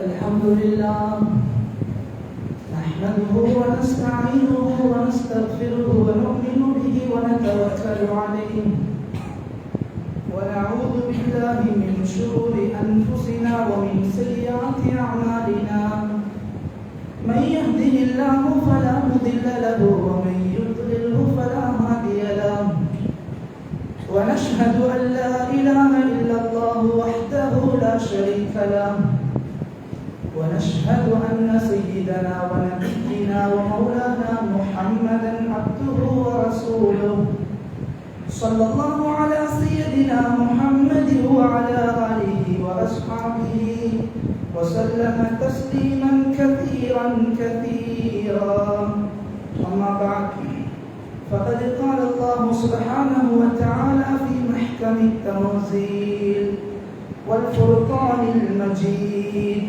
الحمد لله نحمده ونستعينه ونستغفره ونؤمن به ونتوكل عليه ونعوذ بالله من شرور أنفسنا ومن سيئات أعمالنا من يهده الله فلا مضل له ومن يضلله فلا هادي له ونشهد أن لا إله إلا الله وحده لا شريك له ونشهد أن سيدنا ونبينا ومولانا محمدا عبده ورسوله صلى الله على سيدنا محمد وعلى آله وأصحابه وسلم تسليما كثيرا كثيرا أما بعد فقد قال الله سبحانه وتعالى في محكم التنزيل والفرقان المجيد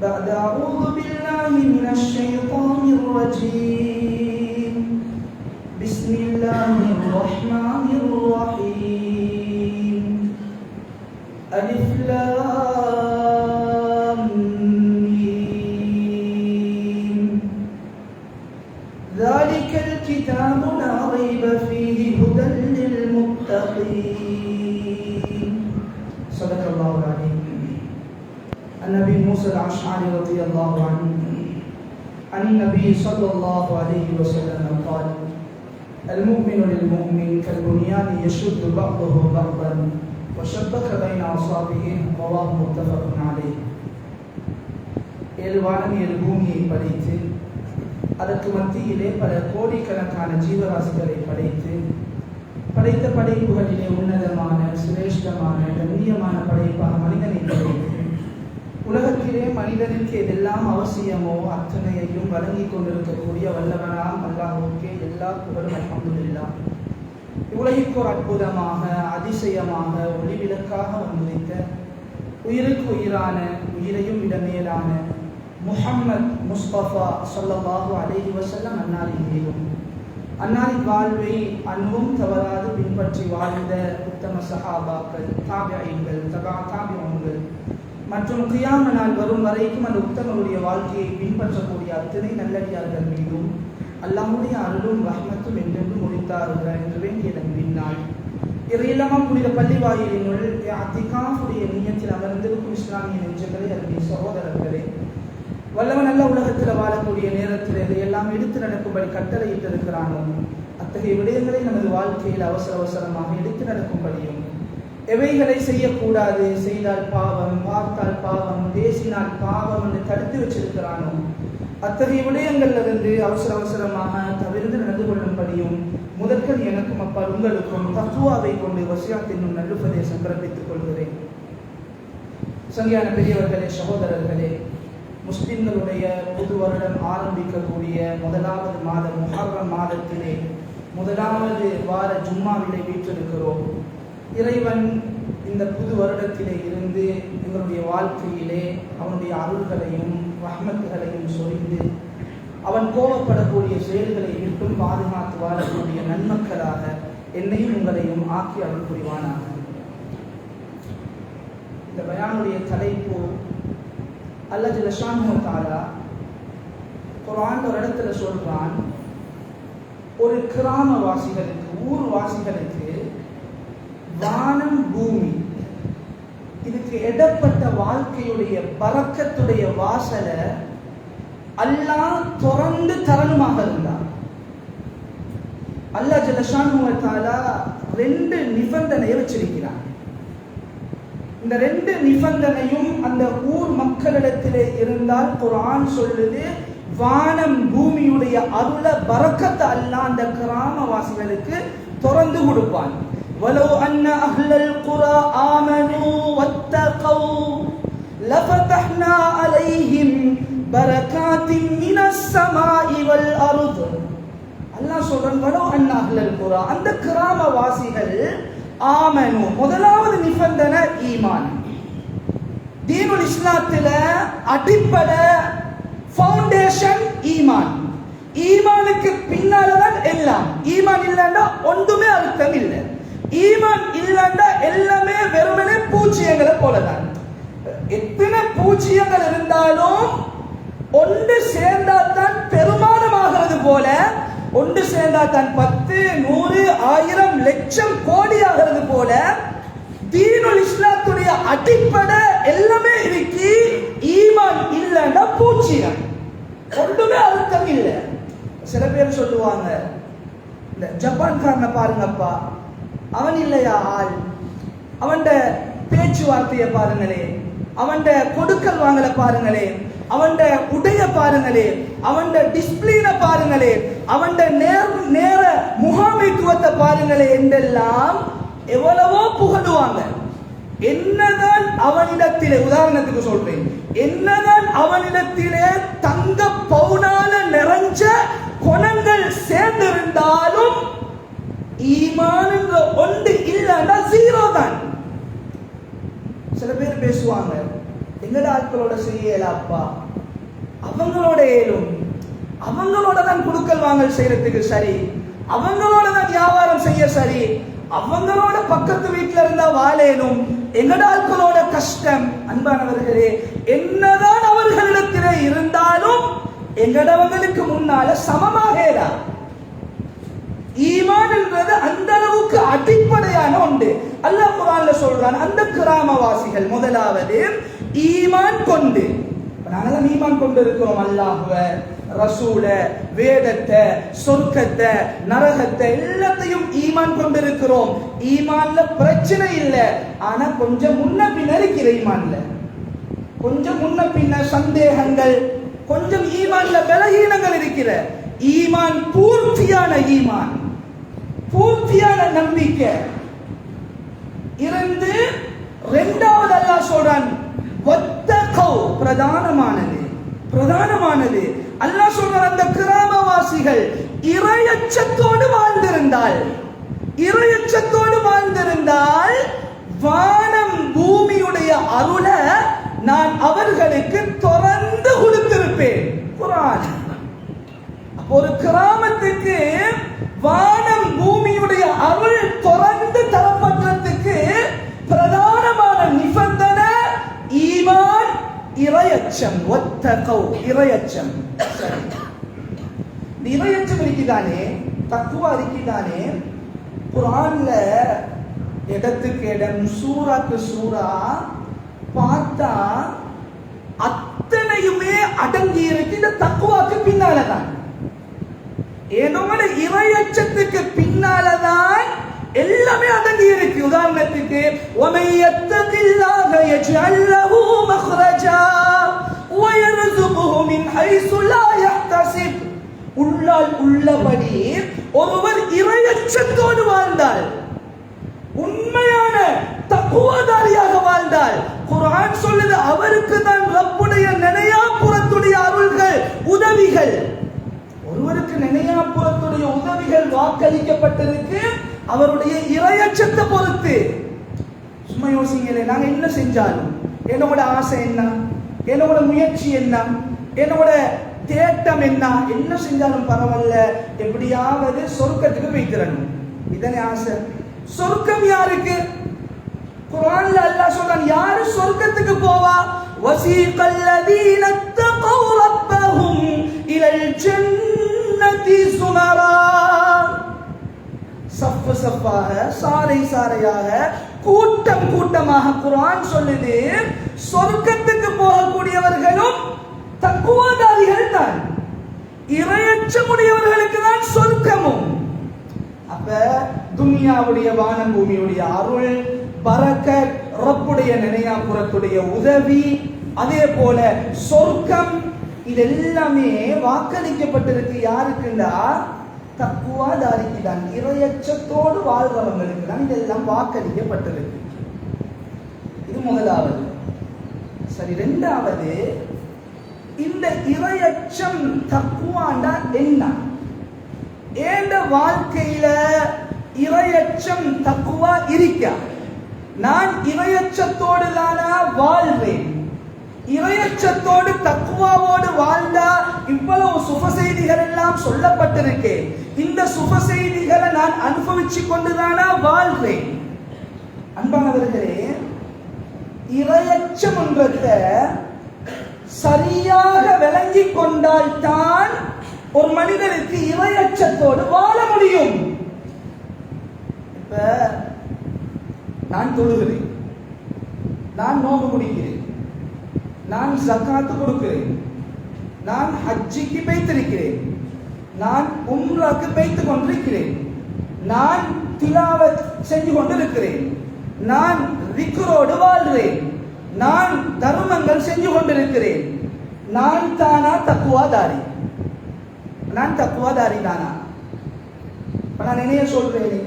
بعد أعوذ بالله من الشيطان الرجيم بسم الله الرحمن الرحيم ألف لام ميم ذلك الكتاب لا ريب فيه هدى للمتقين صدق الله العظيم. عن ابي موسى الاشعري رضي الله عنه عن النبي صلى الله عليه وسلم قال المؤمن للمؤمن كالبنيان يشد بعضه بعضا وشبك بين اصابعه رواه متفق عليه. ஏழ்வானம் ஏழு பூமியை படைத்து அதற்கு மத்தியிலே பல கோடிக்கணக்கான ஜீவராசிகளை படைத்த படைப்புகளிலே உன்னதமான சிரேஷ்டமான கண்ணியமான படைப்பாக மனிதனை படைத்து உலகத்திலே மனிதனுக்கு எதெல்லாம் அவசியமோ அத்தனையையும் வழங்கி கொண்டிருக்கக்கூடிய வல்லவனாம் அல்லாஹ்வுக்கே எல்லா புகழும் அல்ஹம்துலில்லாஹ். உலகிற்கு ஒரு அற்புதமாக அதிசயமாக ஒளிவிளக்காக வந்துரைத்த உயிருக்கு உயிரான உயிரையும் இடமேலான முஹம்மத் முஸ்தபா ஸல்லல்லாஹு அலைஹி வஸல்லம் அன்னாரின் மீதும் அன்னாரின் வாழ்வை அன்பும் தவறாது பின்பற்றி வாழ்ந்த உத்தம சஹாபாக்கள் தாபிஈன்கள் தாபிஊன்கள் மற்றும் கியாம நாள் வரும் வரைக்கும் அந்த உத்தமருடைய வாழ்க்கையை பின்பற்றக்கூடிய அத்தனை நல்லடியார்கள் மீதும் அல்லாஹ்வுடைய அருளும் ரஹ்மத்தும் என்றென்றும் முடித்தார்கள் என்று வேண்டியதன் பின்னால் இறையில்லமா புனித பள்ளிவாயிலினுள் அத்திகாஃபுடைய நியத்தில் அமர்ந்திருக்கும் இஸ்லாமிய நெஞ்சங்களே அருமை சகோதரர்களே, வல்லவன் நல்ல உலகத்தில் வாழக்கூடிய நேரத்தில் இதையெல்லாம் எடுத்து நடக்கும்படி கட்டளையிட்டிருக்கிறானோ அத்தகைய விடயங்களை நமது வாழ்க்கையில் அவசரமாக எடுத்து நடக்கும்படியும் எவைகளை செய்யக்கூடாது, செய்தால் பாவம், பார்த்தால் பாவம், பேசினால் பாவம் என்று தடுத்து வச்சிருக்கிறானோ அத்தகைய விடயங்களிலிருந்து அவசரமாக தவிர்த்து நடந்து கொள்ளும்படியும் முதற்கன் எனக்கும் அப்பா உங்களுக்கும் தக்குவாவை கொண்டு வசியாத்தின் நல்லுபதேசம் பிறப்பித்துக் கொள்கிறேன். சங்கையான பெரியவர்களே, சகோதரர்களே, முஸ்லிம்களுடைய புது வருடம் ஆரம்பிக்கக்கூடிய முதலாவது மாதம் முஹர்ரம் மாதத்திலே முதலாவது வார ஜும்மாவிலே வீற்றிருக்கிறோம். இறைவன் இந்த புது வருடத்திலே இருந்து எங்களுடைய வாழ்க்கையிலே அவனுடைய அருள்களையும் ரஹ்மத்துகளையும் சொரிந்து அவன் கோபப்படக்கூடிய செயல்களை விட்டும் பாதுகாத்து வாழக்கூடிய நன்மக்களாக என்னையும் உங்களையும் ஆக்கி அருள் புரிவானாக. இந்த பயானுடைய தலைப்பு அல்லாஹ் ஜல்ல ஷானுஹு தஆலா குர்ஆன் ஒரு இடத்துல சொல்றான், ஒரு கிராமவாசிகளுக்கு ஊர்வாசிகளுக்கு வானம் பூமி இதுக்கு இடப்பட்ட வாழ்க்கையுடைய பரக்கத்துடைய வாசலை அல்லாஹ் திறந்து தரணுமாக இருந்தார். அல்லாஹ் ஜல்ல ஷானுஹு தஆலா ரெண்டு நிபந்தனையை வச்சிருக்கிறார். இந்த ரெண்டு நிபந்தனையும் அந்த ஊர் மக்களிடத்திலே இருந்தால் குர்ஆன் சொல்லுது, வானம் பூமியுடைய அருள பரக்கத்தை அல்லாஹ் அந்த கிராமவாசிகளுக்கு திறந்து கொடுப்பான். وَلَوْ أَنَّ أَهْلَ الْقُرَى آمَنُوا وَاتَّقَوْا لَفَتَحْنَا عَلَيْهِمْ بَرَكَاتٍ مِنَ السَّمَاءِ وَالْأَرْضِ. அல்லாஹ் சொல்றான், وَلَوْ أَنَّ أَهْلَ الْقُرَى அந்த கிராமவாசிகள் ஆமனு, முதலாவது நிபந்தனை ஈமான். தீனுல் இஸ்லாத்துல அடிப்படை ஃபவுண்டேஷன் ஈமான். ஈமானுக்கு பின்னால்தான் எல்லாம். ஈமான் இல்லைன்னா ஒன்றுமே அர்த்தம் இல்லை. ஈமான் இல்லைன்னா எல்லாமே வெறுமனே பூச்சியங்களை போலதான். எத்தனை பூஜ்ஜியங்கள் இருந்தாலும் ஒன்று சேர்ந்தால்தான் பெருமானமாகிறது போல, ஒன்று சேர்ந்தால்தான் 10, 100, 1000, லட்சம், கோடி ஆகிறது போல தீனுல் இஸ்லாத்துடைய அடிப்படை எல்லாமே இருக்கு. ஈமான் இல்லைன்னா பூஜ்ஜியம், ஒன்றுமே அர்த்தம் இல்லை. சில பேர் சொல்லுவாங்க, இந்த ஜப்பான்காரனை பாருங்கப்பா, அவன் இல்லையா ஆள், அவன் பேச்சுவார்த்தையை பாருங்களே, அவன் கொடுக்கல் வாங்கல பாருங்களே, அவன் உடைய பாருங்களே, அவன் டிஸ்பிளினை பாருங்களே, அவன் நேர முகாமைத்துவத்தை பாருங்களே என்றெல்லாம் எவ்வளவோ புகழுவாங்க. என்னதான் அவனிடத்திலே, உதாரணத்துக்கு சொல்றேன், என்னதான் அவனிடத்திலே தங்க பவுனால நிறைஞ்ச குணங்கள் சேர்ந்திருந்தாலும் ஈமான் என்ற ஒன்று இல்லைன்னா ஜீரோ தான். சில பேர் பேசுவாங்க, எங்கட ஆட்களோட செய்யலாப்பா, அவங்களோட ஏலும், அவங்களோட தான் குடுக்கல் வாங்கல் செய்யறதுக்கு சரி, அவங்களோட தான் வியாபாரம் செய்ய சரி, அவங்களோட பக்கத்து வீட்டுல இருந்தா வாழேனும், எங்கட ஆட்களோட கஷ்டம். அன்பானவர்களே, என்னதான் அவர்களிடத்திலே இருந்தாலும் எங்கடவங்களுக்கு முன்னால சமமாக ஈமான் என்பது அந்த அளவுக்கு அடிப்படையான ஒன்று. அல்லாஹ் குர்ஆன்ல சொல்றான், அந்த கிராமவாசிகள் முதலாவது ஈமான் கொண்டு, நாங்கெல்லாம் ஈமான் கொண்டு இருக்கிறோம், அல்லாஹ்வ, ரசூல, வேதத்தை, சொர்க்கத்தை, நரகத்தை எல்லாத்தையும் ஈமான் கொண்டு இருக்கிறோம். ஈமான்ல பிரச்சனை இல்லை, ஆனா கொஞ்சம் முன்ன பின்ன இருக்கிற ஈமான்ல, கொஞ்சம் முன்ன பின்ன சந்தேகங்கள், கொஞ்சம் ஈமான்ல பலகீனங்கள் இருக்கிற. ஈமான் பூர்த்தியான ஈமான், பூர்த்தியான நம்பிக்கை இருந்து இரண்டாவது அல்லாஹ் சொல்றான் வத்தகௌ, பிரதானமானது பிரதானமானது அல்லாஹ் சொல்றான், அந்த கிராமவாசிகள் இறையச்சத்தோடு வாழ்ந்திருந்தால், இறையச்சத்தோடு வாழ்ந்திருந்தால் வானம் பூமியுடைய அருளை நான் அவர்களுக்கு தொடர்ந்து கொடுத்திருப்பேன். குர்ஆன். ஒரு கிராமத்துக்கு வானம் பூமியுடைய அருள் தொடர்ந்து தரப்பட்டதுக்கு பிரதானமான நிபந்தனை ஈமான், இறையச்சம். வத்தகௌ, இறையச்சம். இறையச்சம் இருக்குதானே, தக்வா இருக்குதானே, குர்ஆன்ல இடத்துக்கு இடம், சூறாக்கு சூறா பார்த்தா அத்தனையுமே அடங்கி இருக்கு இந்த தக்வாக்கு பின்னாலதான். என்னோட இறையச்சத்துக்கு பின்னாலதான் எல்லாமே அடங்கி இருக்கு. உதாரணத்துக்கு وَمَن يَتَّقِ اللَّهَ يَجْعَل لَّهُ مَخْرَجًا وَيَرْزُقْهُ مِنْ حَيْثُ لَا يَحْتَسِبُ. உள்ளால் உள்ளபடி ஒருவர் இறையச்சத்தோடு வாழ்ந்தால், உண்மையான தக்வாதாரியாக வாழ்ந்தால், குர்ஆன் சொல்லுது அவருக்கு தான் ரப்புடைய நினையாப்புறத்துடைய அருள்கள், உதவிகள். ஒருவருக்கு நினையாப்புறத்துடைய உதவிகள் வாக்களிக்கப்பட்டிருக்கு அவருடைய இறையச்சத்தை பொறுத்து. சும்மா யோசிங்களே, நாங்க என்ன செஞ்சாலும், என்னோட ஆசை என்ன, என்னோட முயற்சி என்ன, என்னோட தேட்டம் என்ன, என்ன செஞ்சாலும் பரவாயில்ல, எப்படியாவது சொர்க்கத்துக்கு வைத்திரணும், இதனை ஆசை. சொர்க்கம் யாருக்கு? குர்ஆன்ல அல்லாஹ் சொல்றான், யாரு சொர்க்கத்துக்கு போவா? வஸீகல் லதீன தகவ் ரப்பஹும் இலல் ஜன்னதி சுமரா. சஃப் சஃபாக, சாரை சாரையாக, கூட்டம் கூட்டமாக குர்ஆன் சொல்லுது சொர்க்கத்துக்கு போகக்கூடியவர்களும் தக்வாதாரிகள் தான், இறையச்சமுடையவர்களுக்கு தான் சொர்க்கமும். அப்ப துனியாவுடைய வானம் பூமியுடைய அருள், பரக்கத், ரப்புடைய நினையாப்புறத்துடைய உதவி, அதே போல சொர்க்கம், இதெல்லாமே வாக்களிக்கப்பட்டிருக்கு. யாருக்குண்டா? தக்வாதாரிக்கு தான், இறையச்சத்தோடு வாழ்றவங்களுக்கு தான் இதெல்லாம் வாக்களிக்கப்பட்டிருக்கு. இது முதலாவது. சரி, இரண்டாவது, இந்த இறையச்சம் தக்வாண்டா என்ன? ஏண்ட வாழ்க்கையில இறையச்சம் தக்குவா இருக்க, நான் இறையச்சத்தோடு தானா வாழ்வேன், இறையச்சத்தோடு தக்குவாவோடு வாழ்ந்தா இவ்வளவு சுப செய்திகள் எல்லாம் சொல்லப்பட்டிருக்கு, இந்த சுப செய்திகளை நான் அனுபவிச்சு கொண்டுதானா வாழ்வேன். அன்பானவர்களே, இரையச்சம் என்றத சரியாக விளங்கிக் கொண்டால் தான் ஒரு மனிதனுக்கு இரையச்சத்தோடு வாழ முடியும். இப்ப நான் தொழுகிறேன், நான் நோன்பு முடிக்கிறேன், நான் ஜகாத்து கொடுக்கிறேன், நான் ஹஜ்ஜிக்கு பேய்த்திருக்கிறேன், நான் உம்ராக்கு பேய்த்து கொண்டிருக்கிறேன், நான் திலாவத் செஞ்சு கொண்டிருக்கிறேன், நான் விக்ரோடு வாழ்கிறேன், நான் தர்மங்கள் செஞ்சு கொண்டிருக்கிறேன். நான் தானா தக்குவாதாரி? நான் தக்குவாதாரி தானா? நான் நினைய சொல்றேன்,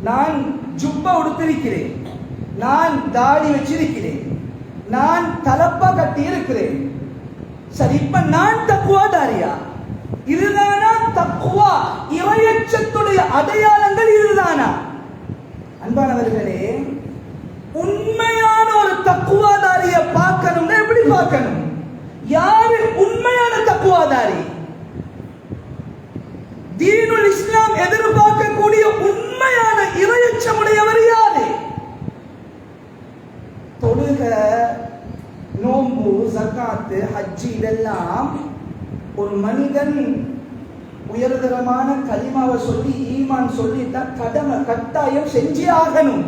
நான் ஜுப்பா உடுத்திருக்கிறேன், நான் தாடி வச்சிருக்கிறேன், நான் தலப்பா கட்டி இருக்கிறேன். சரி, இப்ப நான் தக்குவாதாரியா? இதுதானா தக்குவா? இறையச்சத்துடைய அடையாளங்கள் இதுதானா? அன்பானவர்களே, உண்மையான ஒரு தக்குவாதாரிய பார்க்கணும்னா எப்படி பார்க்கணும்? யாரு உண்மையான தக்குவாதாரி? தீனுல் இஸ்லாம் எதிர்பார்க்கக்கூடிய உண்மையான இறையச்சமுடையவர் யாரு? தொழுக, நோம்பு, ஜகாத்து, ஹஜ்ஜி இதெல்லாம் ஒரு மனிதன் உயர்தரமான கலிமாவை சொல்லி ஈமான் சொல்லிட்டா கடமை கட்டாயம் செஞ்சே ஆகணும்.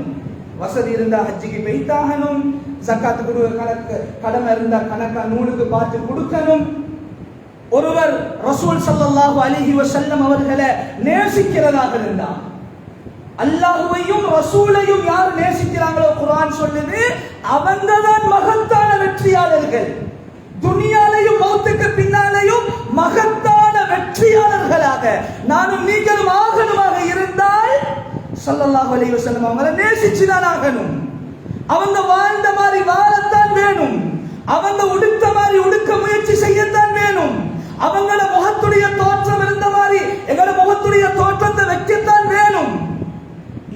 வசதி இருந்தா ஹஜ்ஜிக்கு போய்த்தாகணும், ஜகாத்து கொடுக்க கடமை இருந்தா கணக்கா நூலுக்கு பார்த்து கொடுக்கணும். ஒருவர் ரசூல் ஸல்லல்லாஹு அலைஹி வஸல்லம் அவர்களை நேசிக்கிறதாக இருந்தா, அல்லாஹ்வையும் ரசூலையும் யார் நேசிக்கிறாங்களோ குர்ஆன் சொல்லுது, அவங்க தான் மகத்தான வெற்றியாளர்கள். துனியாலையும் மௌத்துக்கு பின்னாலையும் மகத்தான வெற்றியாளர்களாக நானும் நீங்களும் ஆகணுமாக இருந்தால் ஸல்லல்லாஹு அலைஹி வஸல்லம் அவங்களை நேசிச்சுதான் ஆகணும். அவங்க வாழ்ந்த மாதிரி வாழத்தான் வேணும், அவங்க உடுத்த மாதிரி உடுக்க முயற்சி செய்யத்தான் வேணும், அவங்கள முகத்துடைய தோற்றம் இருந்த மாதிரி எங்களோட முகத்துடைய தோற்றத்தை வைக்கத்தான் வேணும்.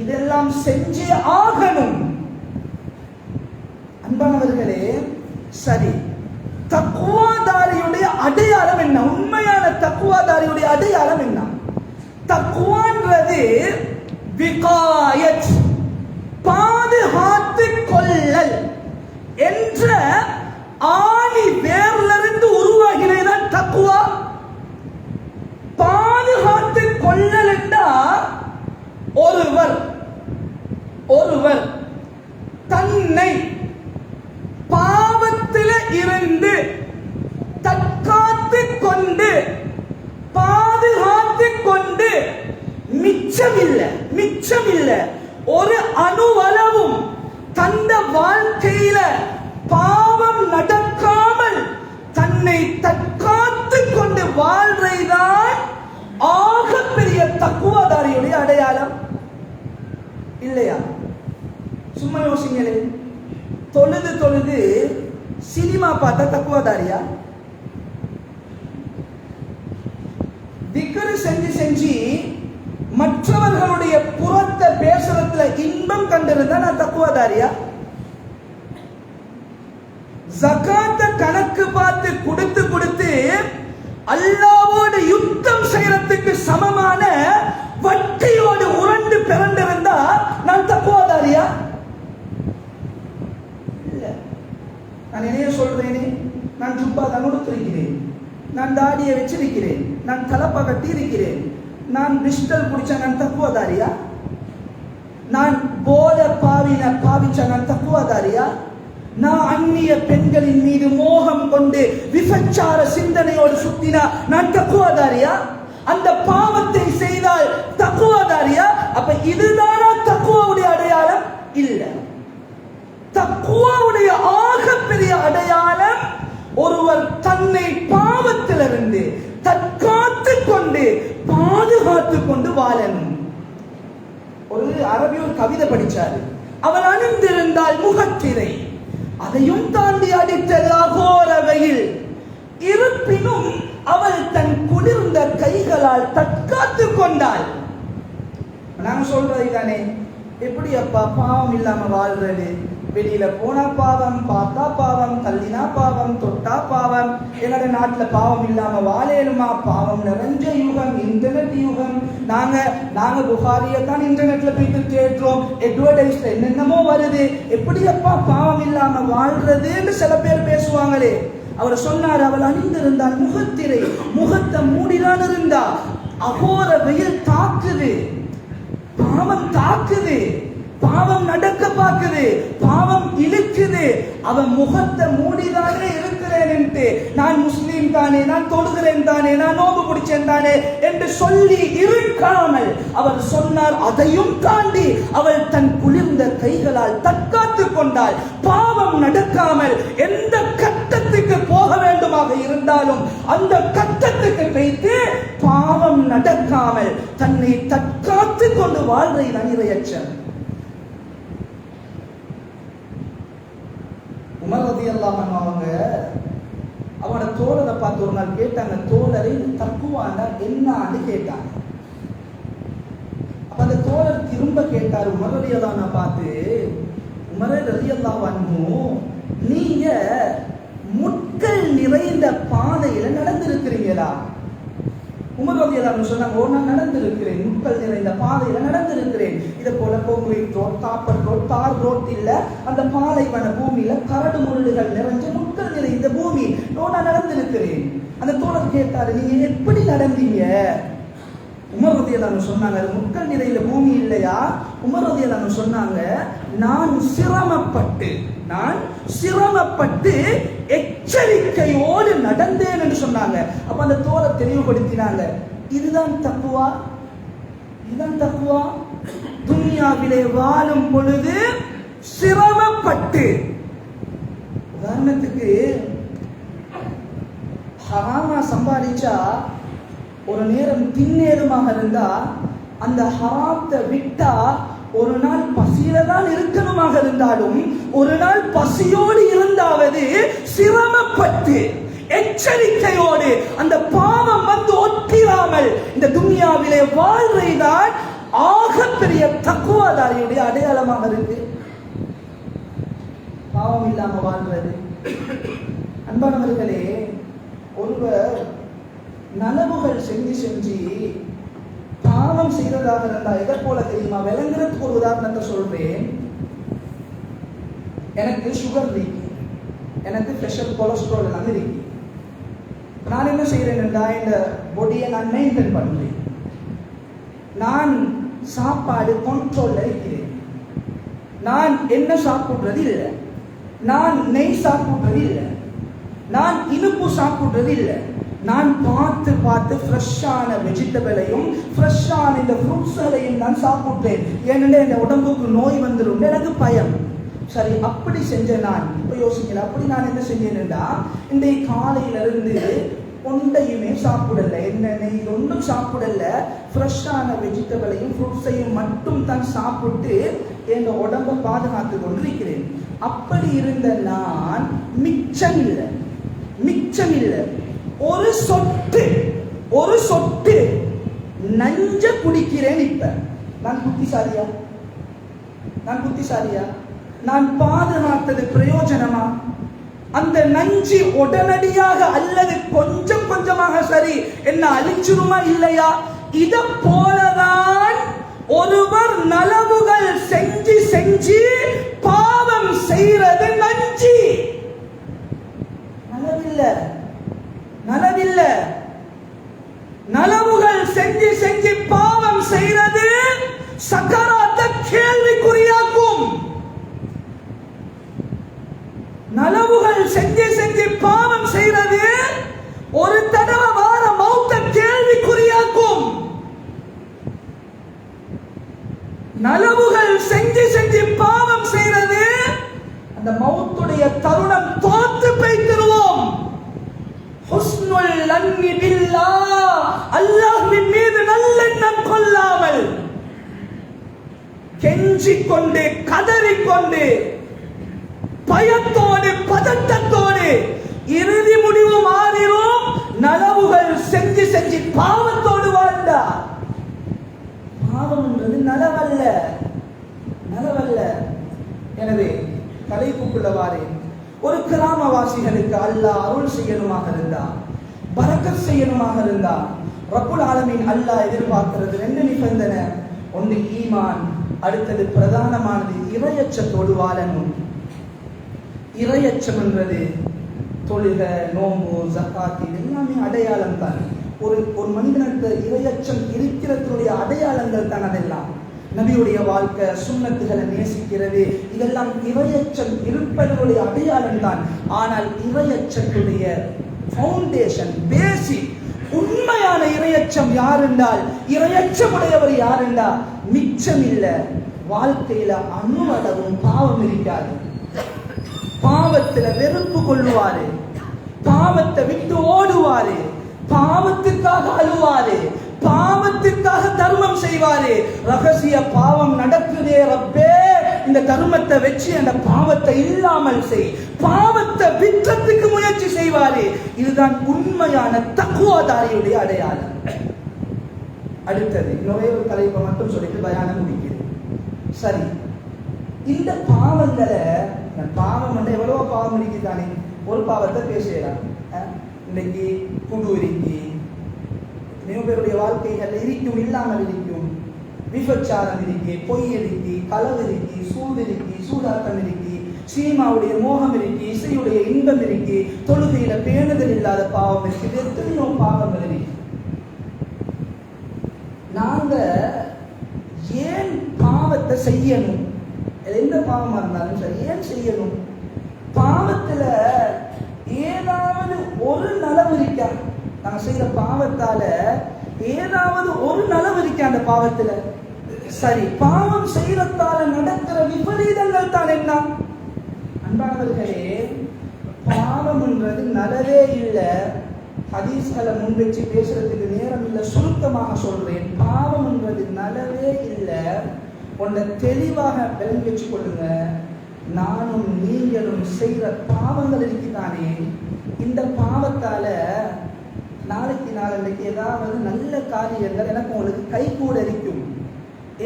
இதெல்லாம் செஞ்சே ஆகணும். அன்பானவர்களே, சரி, தக்குவாதாரியுடைய அடையாளம் என்ன? உண்மையான தக்குவாதாரியுடைய அடையாளம் என்ன? தக்குவான்றது விகாயத், பாதுகாத்து கொள்ளல் என்ற ஆணி வேர்லிருந்து உருவாகினதான் தக்குவா. பாதுகாத்து கொள்ளல் என்றா ஒருவர் தன்னை பாவத்தில் இருந்து தற்காத்து கொண்டு பாதுகாத்து கொண்டு மிச்சமில்லை ஒரு அணுவளவும் தந்த வாழ்க்கையில பாவம் நடக்காமல் தன்னை தற்காத்து கொண்டு வாழ்றதுதான் ஆகப்பெரிய தக்குவாதாரியுடைய அடையாளம். இல்லையா? சும்மா யோசிங்களே, தொழுது சினிமா பார்த்தா தக்குவாதாரியா? திக்ரு செஞ்சு மற்றவர்களுடைய புறத்தை பேசுறதுல இன்பம் கண்டிருந்தா நான் தக்குவாதாரியா? ஜகாத்த கணக்கு பார்த்து கொடுத்து அல்லாஹ்வோடு யுத்தம் செய்யறதுக்கு சமமான வட்டியோடு உருண்டு பிறந்திருந்தா நான் தக்குவாதாரியா? இல்ல. நான் என்ன சொல்றேனே, நான் ஜுப்பா தான் உடுத்திருக்கிறேன், நான் தாடியை வச்சிருக்கிறேன், நான் தலப்பா கட்டி இருக்கிறேன், நான் பிஸ்டல் குடிச்ச நான் தக்குவாதாரியா? நான் போத பாவிச்ச நான் தக்குவாதாரியா? நான் அந்நிய பெண்களின் மீது மோகம் கொண்டு விபச்சார சிந்தனையோடு சுத்தினா நான் தக்குவாதாரியா? அந்த பாவத்தை செய்தால் தக்குவாதாரியா? அப்ப இதுதானா தக்குவாவுடைய அடையாளம்? இல்ல. தக்குவாவுடைய ஆகப்பெரிய அடையாளம் ஒருவர் தன்னை பாவத்திலிருந்து தற்காத்து கொண்டு பாதுகாத்து கொண்டு வாழணும். ஒரு அரபி ஒரு கவிதை படிச்சாரு. அவன் அணிந்திருந்தால் முகத்திரை, அதையும் தாண்டி அடித்தது அகோர வெயில், இருப்பினும் அவள் தன் குளிர்ந்த கைகளால் தற்காத்து கொண்டாள். நாங்க சொல்றது தானே, எப்படி அப்பா பாவம் இல்லாம வாழ்றது? வெளியில போனா பாவம், பார்த்தா பாவம், தள்ளினா பாவம், தொட்டா பாவம், என்னோட நாட்டுல பாவம் இல்லாம வாழேலுமா? பாவம் நிறைஞ்ச யுகம், இன்டர்நெட் யுகம். நாங்க புகாரியை தான் இன்டர்நெட்ல போயிட்டு கேட்கிறோம், அட்வர்டைஸ்ல என்னென்னமோ வருது. எப்படியப்பா பாவம் இல்லாம வாழ்றதுன்னு சில பேர் பேசுவாங்களே. அவர் சொன்னார், அவள் அணிந்திருந்தால் முகத்திரை, முகத்தை மூடிதான் இருந்தா. அகோர வெயில் தாக்குது, பாவம் தாக்குது, பாவம் நடக்க பார்க்குது, பாவம் இழுக்குது. அவன் முகத்தை மூடிதானே இருக்கிறேன் என்று, நான் முஸ்லீம் தானே, நான் தொழுகிறேன் தானே, நான் நோம்பு பிடிச்சேன் தானே என்று சொல்லி இருக்காமல் அவர் சொன்னார், அதையும் தாண்டி அவள் தன் குளிர்ந்த கைகளால் தற்காத்து கொண்டாள். பாவம் நடக்காமல் எந்த கட்டத்துக்கு போக வேண்டுமாக இருந்தாலும் அந்த கட்டத்துக்கு வைத்து பாவம் நடக்காமல் தன்னை தற்காத்து கொண்டு வாழ்வை நனிரையற்ற உமர் ரலியல்லாஹு அன்ஹு அவனோட தோழரை பார்த்து ஒரு நாள் கேட்டாங்க, தோழரை தக்குவாண்டா என்னான்னு கேட்டாங்க. அப்ப அந்த தோழர் திரும்ப கேட்டார் உமர் ரலியல்லாஹு அன்ஹு பார்த்து, உமர் ரலியல்லாஹு அன்ஹு, நீங்க முட்கள் நிறைந்த பாதையில நடந்திருக்கிறீங்களா? உமர் ரலியல்லாஹு அன்ஹு சொன்னாங்க, நான் நடந்திருக்கிறேன், முட்கள் நிறைந்த பாதையில நடந்திருக்கிறேன். இதை போல கான்கிரீட் ரோட், காப்பர் ரோட், தார் ரோட் இல்ல, அந்த பாலைவன பூமியில கரடு முரடுகள் நிறைஞ்ச முட்கள் நிறைந்த பூமி நான் நடந்திருக்கிறேன். அந்த தோழர் கேட்டாரு, நீங்க எப்படி நடந்தீங்க? உமர் ரலியல்லாஹு அன்ஹு சொன்னாங்க, அது முட்கள் நிறைந்த பூமி இல்லையா? உமர் ரலியல்லாஹு அன்ஹு சொன்னாங்க, நான் சிரமப்பட்டு எச்சரிக்கையோடு நடந்தேன் என்று சொன்னாங்க. அப்ப அந்த தோழர் தெளிவுபடுத்தினாங்க, இதுதான் தக்குவா, இதுதான் தக்குவா. துன்யாவிலே வாழும் பொழுது சிரமப்பட்டு, உதாரணத்துக்கு ஹராமா சம்பாதிச்சா ஒரு நேரம் திண்ணேருமாக இருந்தா அந்த ஹராத்தை விட்டா ஒரு நாள் பசியில தான் இருக்கணுமாக இருந்தாலும் ஒரு நாள் பசியோடு இருந்தாவது சிரமப்பட்டு எச்சரிக்கையோடு அந்த பாவம் வந்து ஒட்டிராமல் இந்த துன்யாவிலே வாழ்வைதான் ஆகப்பெரிய தக்குவாதாரியுடைய அடையாளமாக இருக்கு. பாவம் இல்லாம வாழ்றது. அன்பானவர்களே, ஒருவர் நனவுகள் செஞ்சு பாவம் செய்ததாக இருந்தா எதை போல தெரியுமா? விளங்குறதுக்கு ஒரு உதாரணத்தை சொல்றேன். எனக்கு சுகர் இருக்கு, எனக்கு பிரஷர், கொலஸ்ட்ரால் எல்லாம் இருக்கு. நான் என்ன செய்யறேன்டா, இந்த பாடியை நான் மெயின்டைன் பண்றேன். நான் சாப்பாடு கண்ட்ரோல்ல இருக்கிறேன். நான் என்ன சாப்பிடுறது இல்லை, நான் நெய் சாப்பிடுறது இல்லை, நான் இனிப்பு சாப்பிடுறது இல்லை. நான் பார்த்து ஃப்ரெஷ்ஷான வெஜிடபிளையும் ஃப்ரெஷ்ஷான இந்த ஃப்ரூட்ஸ்களையும் நான் சாப்பிட்டேன். ஏன்னா இந்த உடம்புக்கு நோய் வந்துடும், எனக்கு பயம். சரி, அப்படி செஞ்ச நான் இப்ப யோசிக்கல. அப்படி நான் என்ன செஞ்சேன்டா, இன்றைய காலையில இருந்து ஒன்றையுமே சாப்பிடல, என்னென்ன இது ஒன்றும் சாப்பிடல, ஃப்ரெஷ்ஷான வெஜிடபிளையும் ஃப்ரூட்ஸையும் மட்டும் தான் சாப்பிட்டு எங்க உடம்பை பாதுகாத்து கொண்டிருக்கிறேன். அப்படி இருந்த நான் மிச்சம் இல்லை, ஒரு சொட்டு நஞ்ச குடிக்கிறேன். இப்ப நான் புத்திசாலியா? நான் பாதுகாத்தது பிரயோஜனமா? அந்த நஞ்சு உடனடியாக அல்லது கொஞ்சம் கொஞ்சமாக சரி என்ன அழிச்சிருமா இல்லையா? இத போலதான் ஒருவர் நலவுகள் செஞ்சு பாவம் செய்யறது நஞ்சு. நலவில்லை. நலவுகள் செஞ்சு பாவம் செய்யறது சக்கராத்த கேள்விக்குறியாக்கும். நலவுகள் செஞ்சு பாவம் செய்யறது ஒரு தடவை வார மௌத்த கேள்விக்குறியாக்கும். நலவுகள் செஞ்சு பாவம் செய்யறது அந்த மௌத்துடைய தருணம் தோத்து போய்த்திருவோம். ஹுஸ்னுல் லன்னி பில்லாஹ், அல்லாஹ்வின் மீது நல்லெண்ணம் கொள்ளாமல் கெஞ்சிக் கொண்டு கதறிக்கொண்டு பயத்தோடு பதட்டத்தோடு இறுதி முடிவு மாறிடும். நலவுகள் செஞ்சு பாவத்தோடு வாழ்ந்தார். பாவம் என்பது நலவல்ல. எனவே தலைப்புக்குள்ள வாரேன். ஒரு கிராமவாசி விசுவாசிகளுக்கு அல்லாஹ் அருள் செய்யணுமாக இருந்தா, பரக்கத் செய்யணுமாக இருந்தா, ரப்புல் ஆலமீன் அல்லாஹ் எதிர்பார்க்கிறது 2 நிபந்தனை. ஒன்று ஈமான், அடுத்தது பிரதானமானது இறையச்சத்தோடு வாழணும். இறையச்சம் என்றது தொழுக, நோம்பு, ஜக்காத் எல்லாமே அடையாளம் தான். ஒரு மனிதனுக்கு இறையச்சம் இருக்கிறதுடைய அடையாளங்கள் தான் அதெல்லாம். நபியுடைய வாழ்க்கை, சுன்னத்துகளை நேசிக்கிறது, இதெல்லாம் இறையச்சம் இருப்பதனுடைய அடையாளம் தான். ஆனால் இறையச்சத்துடைய ஃபவுண்டேஷன், பேசிக், உண்மையான இறையச்சம் யார் என்றால், இறையச்சமுடையவர் யார் என்றால், மிச்சம் இல்ல வாழ்க்கையில அணுவளவும் பாவம் இருக்காது. பாவத்துல வெறுப்பு கொள்ளுவாரு, பாவத்தை விட்டு ஓடுவாரு, பாவத்துக்காக அழுவாரு, பாவத்துக்காக தர்மம் செய்வாரு. ரகசிய பாவம் நடக்குதே ரப்பே, இந்த தர்மத்தை வச்சு அந்த பாவத்தை இல்லாமல் செய், பாவத்தை விற்றத்துக்கு முயற்சி செய்வாரு. இதுதான் உண்மையான தக்குவாதாரியுடைய அடையாளம். அடுத்தது இன்னொரே ஒரு தலைப்பை மட்டும் சொல்லிட்டு பயானம் முடிக்கிறது. சரி, இந்த பாவங்களை, பாவம் வந்து எவ்வளவோ பாவம் இருக்குதானே, ஒரு பாவத்தை பேசலாம். இன்னைக்கு குடு இருக்கி, பேருடைய வாழ்க்கைகள் இருக்கும், இல்லாமல் இருக்கும். விபச்சாரம் இருக்கி, பொய் இருக்கி, களவு இருக்கி, சூடு இருக்கி, சூதாட்டம் இருக்கி, சீமாவுடைய மோகம் இருக்கி, இசையுடைய இன்பம் இருக்கி, தொழுகையில பேணுதல் இல்லாத பாவம் இருக்குது, எத்தனையோ பாவங்கள் இருக்கு. நாங்க ஏன் பாவத்தை செய்யணும்? எந்த பாவமா இருந்தாலும் சரி, ஏன் செய்யணும்? பாவத்துல ஏதாவது ஒரு நலவு இருக்கா? நாங்க செய்யற பாவத்தால ஏதாவது ஒரு நலவு இருக்கா அந்த பாவத்துல? சரி, பாவம் செய்யறதால நடக்கிற விபரீதங்கள் தான் என்ன? அன்பானவர்களே, பாவம் என்றது நலவே இல்லை. ஹதீஸ்களை முன் வச்சு பேசுறதுக்கு நேரம் இல்லை, சுருக்கமாக சொல்றேன். பாவம் என்றது நலவே இல்லை. ஒன்றை தெளிவாக விளங்கி வச்சு கொள்ளுங்க. நானும் நீங்களும் செய்யற பாவங்கள் இருக்குதானே, இந்த பாவத்தால நாளைக்கு நாளைக்கு ஏதாவது நல்ல காரியங்கள் எனக்கு உங்களுக்கு கை கூட இருக்கும்.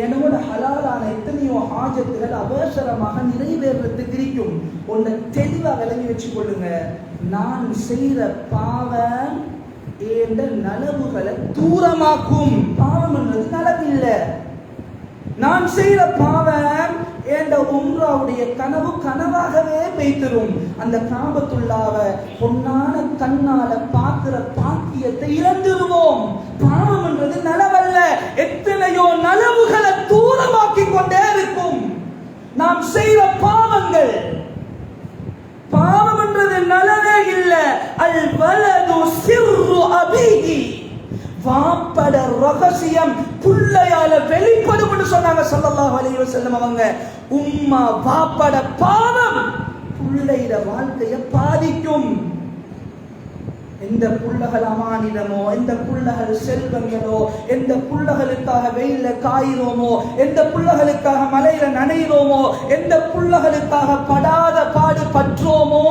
என்னோட ஹலாலான எத்தனையோ ஆஜத்துகள் அவசரமாக நிறைவேறதுக்கு இருக்கும். ஒன்றை தெளிவா விளங்கி வச்சு கொள்ளுங்க. நான் செய்யற பாவம் என்ற நலவுகளை தூரமாக்கும். பாவம் என்றது நலவு இல்லை. நான் செய்யற பாவம் என்ற உம்ராவுடைய கனவு கனவாகவே வைத்திரும். அந்த காபத்துள்ளாவ பொன்னான கண்ணால பார்க்கிற பாக்கியத்தை இழந்துருவோம். பாவம் என்றது நலவல்ல. எத்தனையோ நலவுகளை தூரமாக்கி கொண்டே இருக்கும் நாம் செய்யற பாவங்கள். பாவம் என்றது நலவே இல்லை. அல் வலது சிர்ரு அபீஹி, வாப்பட ரகசியம் புள்ளையால வெளிப்படும் என்று சொன்னாங்க ஸல்லல்லாஹு அலைஹி வஸல்லம் அவங்க. உம்மா வாப்பட பாவம் புள்ளையிட வாழ்க்கையை பாதிக்கும். எந்த புள்ளகள் அமானிதமோ, எந்த புள்ளகள் செல்வங்களோ, எந்த புள்ளகளுக்காக வெயில காயிரோமோ, எந்த புள்ளகளுக்காக மலையில நனையிரோமோ, எந்த புள்ளகளுக்காக படாத பாடு பற்றோமோ,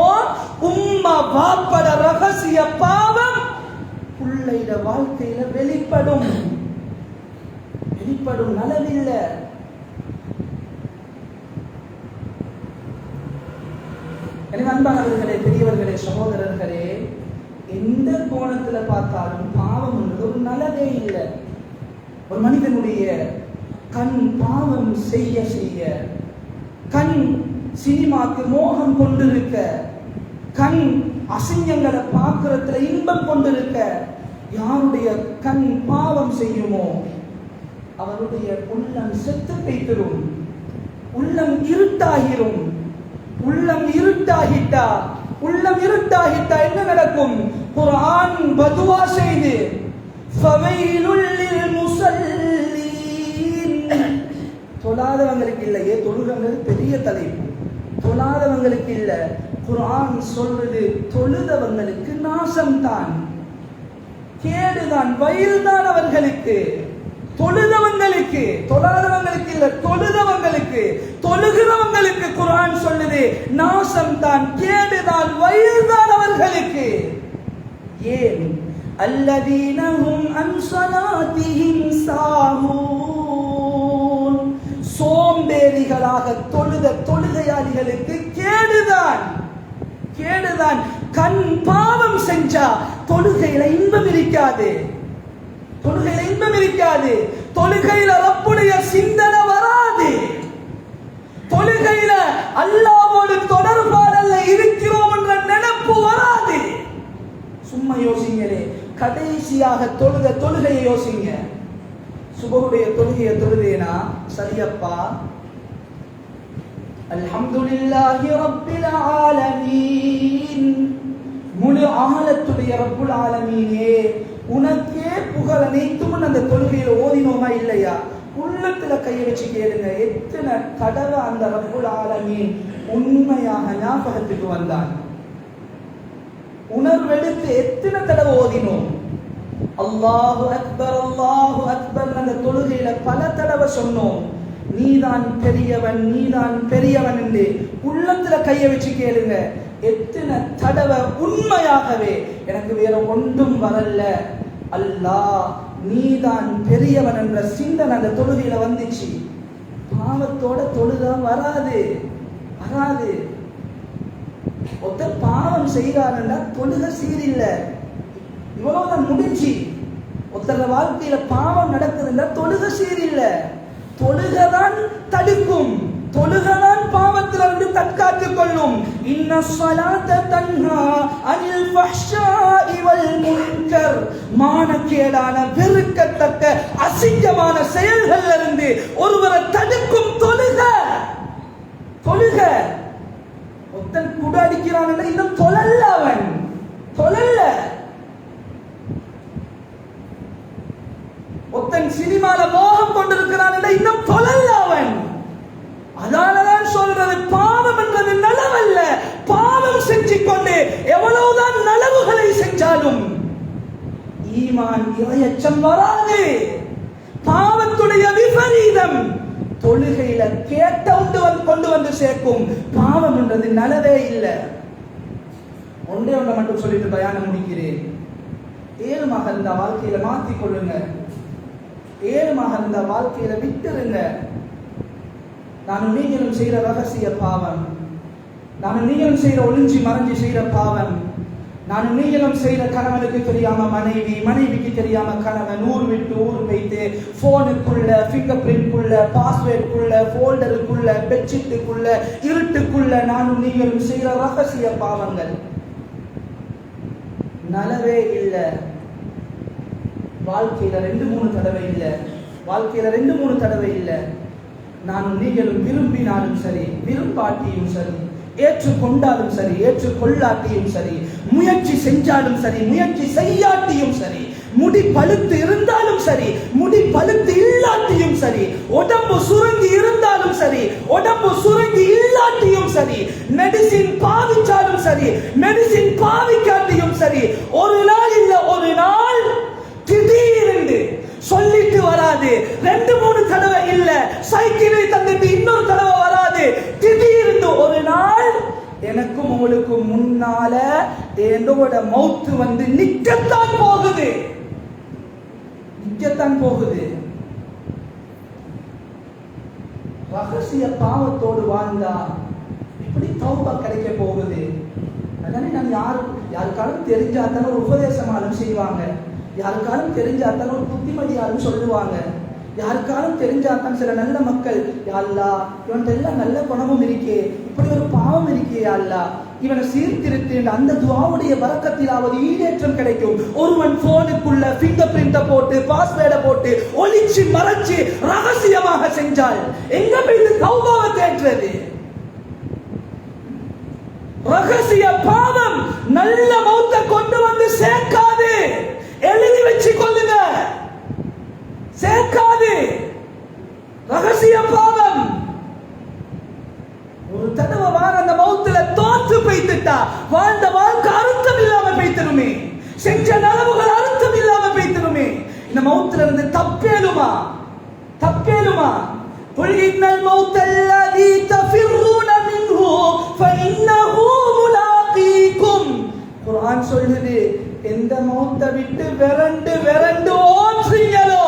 உம்மா வாப்பட ரகசிய பாவம் புள்ளையிட வாழ்க்கையில வெளிப்படும். நலவில்லை. எனவே அன்பானவர்களே, பெரியவர்களே, சகோதரர்களே, எந்த கோணத்துல பார்த்தாலும் பாவம் என்பது ஒரு நலவே இல்லை. ஒரு மனிதனுடைய கண் பாவம் செய்ய செய்ய, கண் சினிமாக்கு மோகம் கொண்டிருக்க, கண் அசிங்கங்களை பார்க்கிறதுல இன்பம் கொண்டிருக்க, யாருடைய கண் பாவம் செய்யுமோ அவருடைய உள்ளம் செத்து வைத்திரும். உள்ளம் இருட்டாகிரும். உள்ளம் இருட்டாகிட்டா என்ன நடக்கும்? குர்ஆன் பதுவா செய்து ஃபவைலுல் லில் முஸல்லீன், தொழாதவங்களுக்கு இல்லையே, தொழுகிறது பெரிய தலைப்பு, தொழாதவங்களுக்கு இல்ல. குர்ஆன் சொல்றது தொழுதவங்களுக்கு நாசம்தான், கேடுதான், வயல்தான் அவர்களுக்கு. தொழுதவங்களுக்கு, தொழாதவங்களுக்கு இல்ல, தொழுதவங்களுக்கு, தொழுகிறவங்களுக்கு குர்ஆன் சொல்லுது நாசம்தான், கேடுதான், வயல்தான் அவர்களுக்கு. ஏன்? அல்லதீன ஹும் அன் ஸலாத்திஹிம் சாஹூன், சோம்பேறிகளாக தொழுகையாளிகளுக்கு கேடுதான். கேடுதான். கண் பாவம் செஞ்சா தொழுகையில இன்பம் இருக்காது. தொழுகையில இன்பம் இருக்காது. தொழுகையில ரப்புடைய சிந்தனை வராது. தொழுகையில அல்லாஹ்வோடு தொடர்பாடல்ல இருக்கிறோம் என்ற நினைப்பு வராது. சும்மா யோசிங்களே, கடைசியாக தொழுகையை யோசிங்க. சுபஹுடைய தொழுகையை தொழுதேனா சரியப்பா, அல்ஹம்துலில்லாஹி ரப்பில் ஆலமீன், முழு ஆலத்துடைய ரப்புல் ஆலமீனே உனக்கே புகழ் அனைத்தும் அந்த தொழுகையில் ஓதினோமா இல்லையா? உள்ளத்துல கையை வச்சு கேளுங்க, எத்தனை தடவை அந்த ரப்புல் ஆலமீன் உண்மையாக ஞாபகத்துக்கு வந்தான்? உணர்வெடுத்து எத்தனை தடவை ஓதினோம்? அல்லாஹு அக்பர் அல்லாஹு அக்பர் அந்த தொழுகையில பல தடவை சொன்னோம், நீதான் பெரியவன் நீதான் பெரியவன் என்று. உள்ளத்துல கையை வச்சு கேளுங்க, எத்தனை தடவை உண்மையாகவே எனக்கு வேற ஒன்றும் வரல, அல்லாஹ் நீதான் பெரியவன் என்ற சிந்தனை அந்த தொழுகையில வந்துச்சு. பாவத்தோட தொழுகை வராது வராது. ஒருத்தர் பாவம் செய்கிறாருன்னா தொழுகை சீரில்லை, இவ்வளவுதான் முடிஞ்சு. ஒருத்தர வாழ்க்கையில பாவம் நடக்குதுன்னா தொழுகை சீரில்லை. தொழுகைதான் தடுக்கும், தொழுகைதான் பாவத்திலிருந்து தற்காத்துக் கொள்ளும். இன்ன ஸலாத்த தன்ஹா அனில் ஃபஹ்ஷாஇ வல் முன்கர், மானக்கேடான வெறுக்கத்தக்க அசிங்கமான செயல்கள்ல இருந்து ஒருவரை தடுக்கும் தொழுகை. தொழுகை ஒருத்தன் குடு அடிக்கிறான், இன்னும் தொழல்ல, அவன் தொழல்ல. ஒருத்தன் சினிமால மோகம் கொண்டிருக்கிறான், இன்னும் தொழல்ல அவன். அதனாலதான் சொல்றது, பாவம் என்றது நலவல்ல. பாவம் செஞ்சு கொண்டு எவ்வளவுதான் நலவுகளை செஞ்சாலும் ஈமான் இறையச்சம் வராது. பாவத்துடைய விபரீதம் தொழுகையில கேட்ட கொண்டு வந்து சேர்க்கும். பாவம் என்றது நலவே இல்லை. ஒன்றே ஒன்றை மட்டும் சொல்லிட்டு பயானம் முடிக்கிறேன். ஏழுமாக இருந்த வாழ்க்கையில மாற்றிக் கொள்ளுங்க, ஏழுமாக இருந்த வாழ்க்கையில விட்டுருங்க. நானும் நீங்களும் செய்யற ரகசிய பாவம், நானும் நீங்களும் செய்யற ஒளிஞ்சி மறைஞ்சி செய்யற பாவம், நானும் நீங்களும் செய்யற கணவனுக்கு தெரியாம மனைவி, மனைவிக்கு தெரியாம கணவன், ஊர் விட்டு ஊர் வைத்து போனுக்குள்ள, பிங்கர் பிரிண்ட்குள்ள, பாஸ்வேர்டுக்குள்ள, போல்டருக்குள்ள, பெட்ஷீட்டுக்குள்ள, இருட்டுக்குள்ள நானும் நீங்களும் செய்யற ரகசிய பாவங்கள் நலவே இல்லை. வாழ்க்கையில 2-3 தடவை இல்லை, வாழ்க்கையில 2-3 தடவை இல்லை. நானும் நீங்களும் விரும்பினாலும் சரி, விரும்பாட்டியும் சரி, ஏற்றுக்கொண்டாலும் சரி, ஏற்றுக்கொள்ளாட்டியும் சரி, முயற்சி செஞ்சாலும் சரி, முயற்சி செய்யாட்டியும் சரி, முடி பழுத்து இருந்தாலும் சரி, முடி பழுத்து இல்லாட்டியும் சரி, உடம்பு சுருங்கி இருந்தாலும் சரி, உடம்பு சுருங்கி இல்லாட்டியும் சரி, மெடிசின் பாவிச்சாலும் சரி, மெடிசின் பாவிக்காட்டியும் சரி, ஒரு நாள் இல்ல ஒரு நாள் திடீரென்று சொல்லிட்டு வராது. 2-3 தடவை இல்ல, சைக்கிளை தந்துட்டு இன்னொரு தடவை வராது. திடீர்னு ஒரு நாள் எனக்கும் உங்களுக்கும் முன்னால என்னோட மௌத்து வந்து நிக்கத்தான் போகுது, நிக்கத்தான் போகுது. ரகசிய பாவத்தோடு வாழ்ந்தா இப்படி தௌபா கிடைக்க போகுது. அதனால நான் யாருக்காலும் தெரிஞ்சாத்தான ஒரு உபதேசமாலும் செய்வாங்க, யாருக்காலும் தெரிஞ்சாத்தான் ஒரு புத்திமதியாலும் சொல்லுவாங்க, யாருக்காலும் தெரிஞ்சாத்தான் சில நல்ல மக்கள், யா அல்லாஹ் இவன்கிட்ட எல்லாம் நல்ல குணமும் இருக்கே, இப்படி ஒரு பாவம் இருக்கே, யா அல்லாஹ் இவனை சீர்திருத்து, அந்த துஆவுடைய பரக்கத்திலாவது ஈடேற்றம் கிடைக்கும். ஒருவன் போனுக்குள்ள பிங்கர் பிரிண்ட போட்டு, பாஸ்வேர்டை போட்டு, ஒளிச்சு மறைச்சு ரகசியமாக செஞ்சால் எங்க போய் தௌபாவை தேடுறது? ரகசிய பாவம் நல்ல மௌத்தை கொண்டு வந்து சேர்க்காது. எழுதி வச்சு கொள்ளுங்க, சேர்க்காது. ரகசிய பாவம் ஒரு தடவை வார அந்த மௌத்துல தோற்று போய்த்துட்டா வாழ்ந்த வாழ்க்கை அர்த்தம் இல்லாம போய்த்தனுமே, செஞ்ச நலவுகள் அர்த்தம் இல்லாம போய்த்தனுமே. இந்த மௌத்துல இருந்து தப்பேலுமா? தப்பேலுமா? குல் இன்னல் மௌத்தல்லதி தஃபிர்ரூன மின்ஹு ஃபஇன்னஹு முலாகீகும். குர்ஆன் சொல்லுது, எந்த மௌத்தை விட்டு விரண்டு ஓடுறீங்களோ,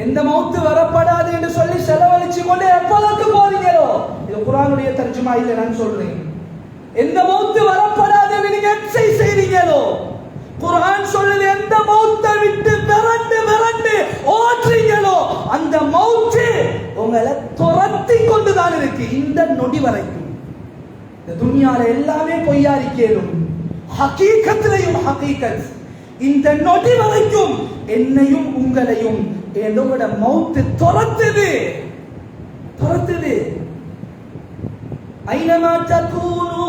எந்த மௌத்து வரப்படாது என்று சொல்லி செலவழிச்சு கொண்டு எப்போதுக்கு போறீங்களோ, இது குர்ஆனுடைய தர்ஜுமா இல்லை, நான் சொல்றேன். எந்த மௌத்து வரப்படாதுன்னு நீங்க எக்ஸசைஸ் செய்றீங்களோ, குர்ஆன் சொல்லுது எந்த மௌத்தை விட்டு விரண்டு ஓடுறீங்களோ அந்த மௌத்து உங்களை துரத்தி கொண்டுதான் இருக்கு இந்த நொடி வரைக்கும். இந்த துனியால எல்லாமே பொய்யாரிக்கேனும், ஹகீகத்திலையும் ஹகீகத். இந்த நொடி வரைக்கும் என்னையும் உங்களையும் என்னோட மௌத்து துரத்துது. ஐனமா தகூனு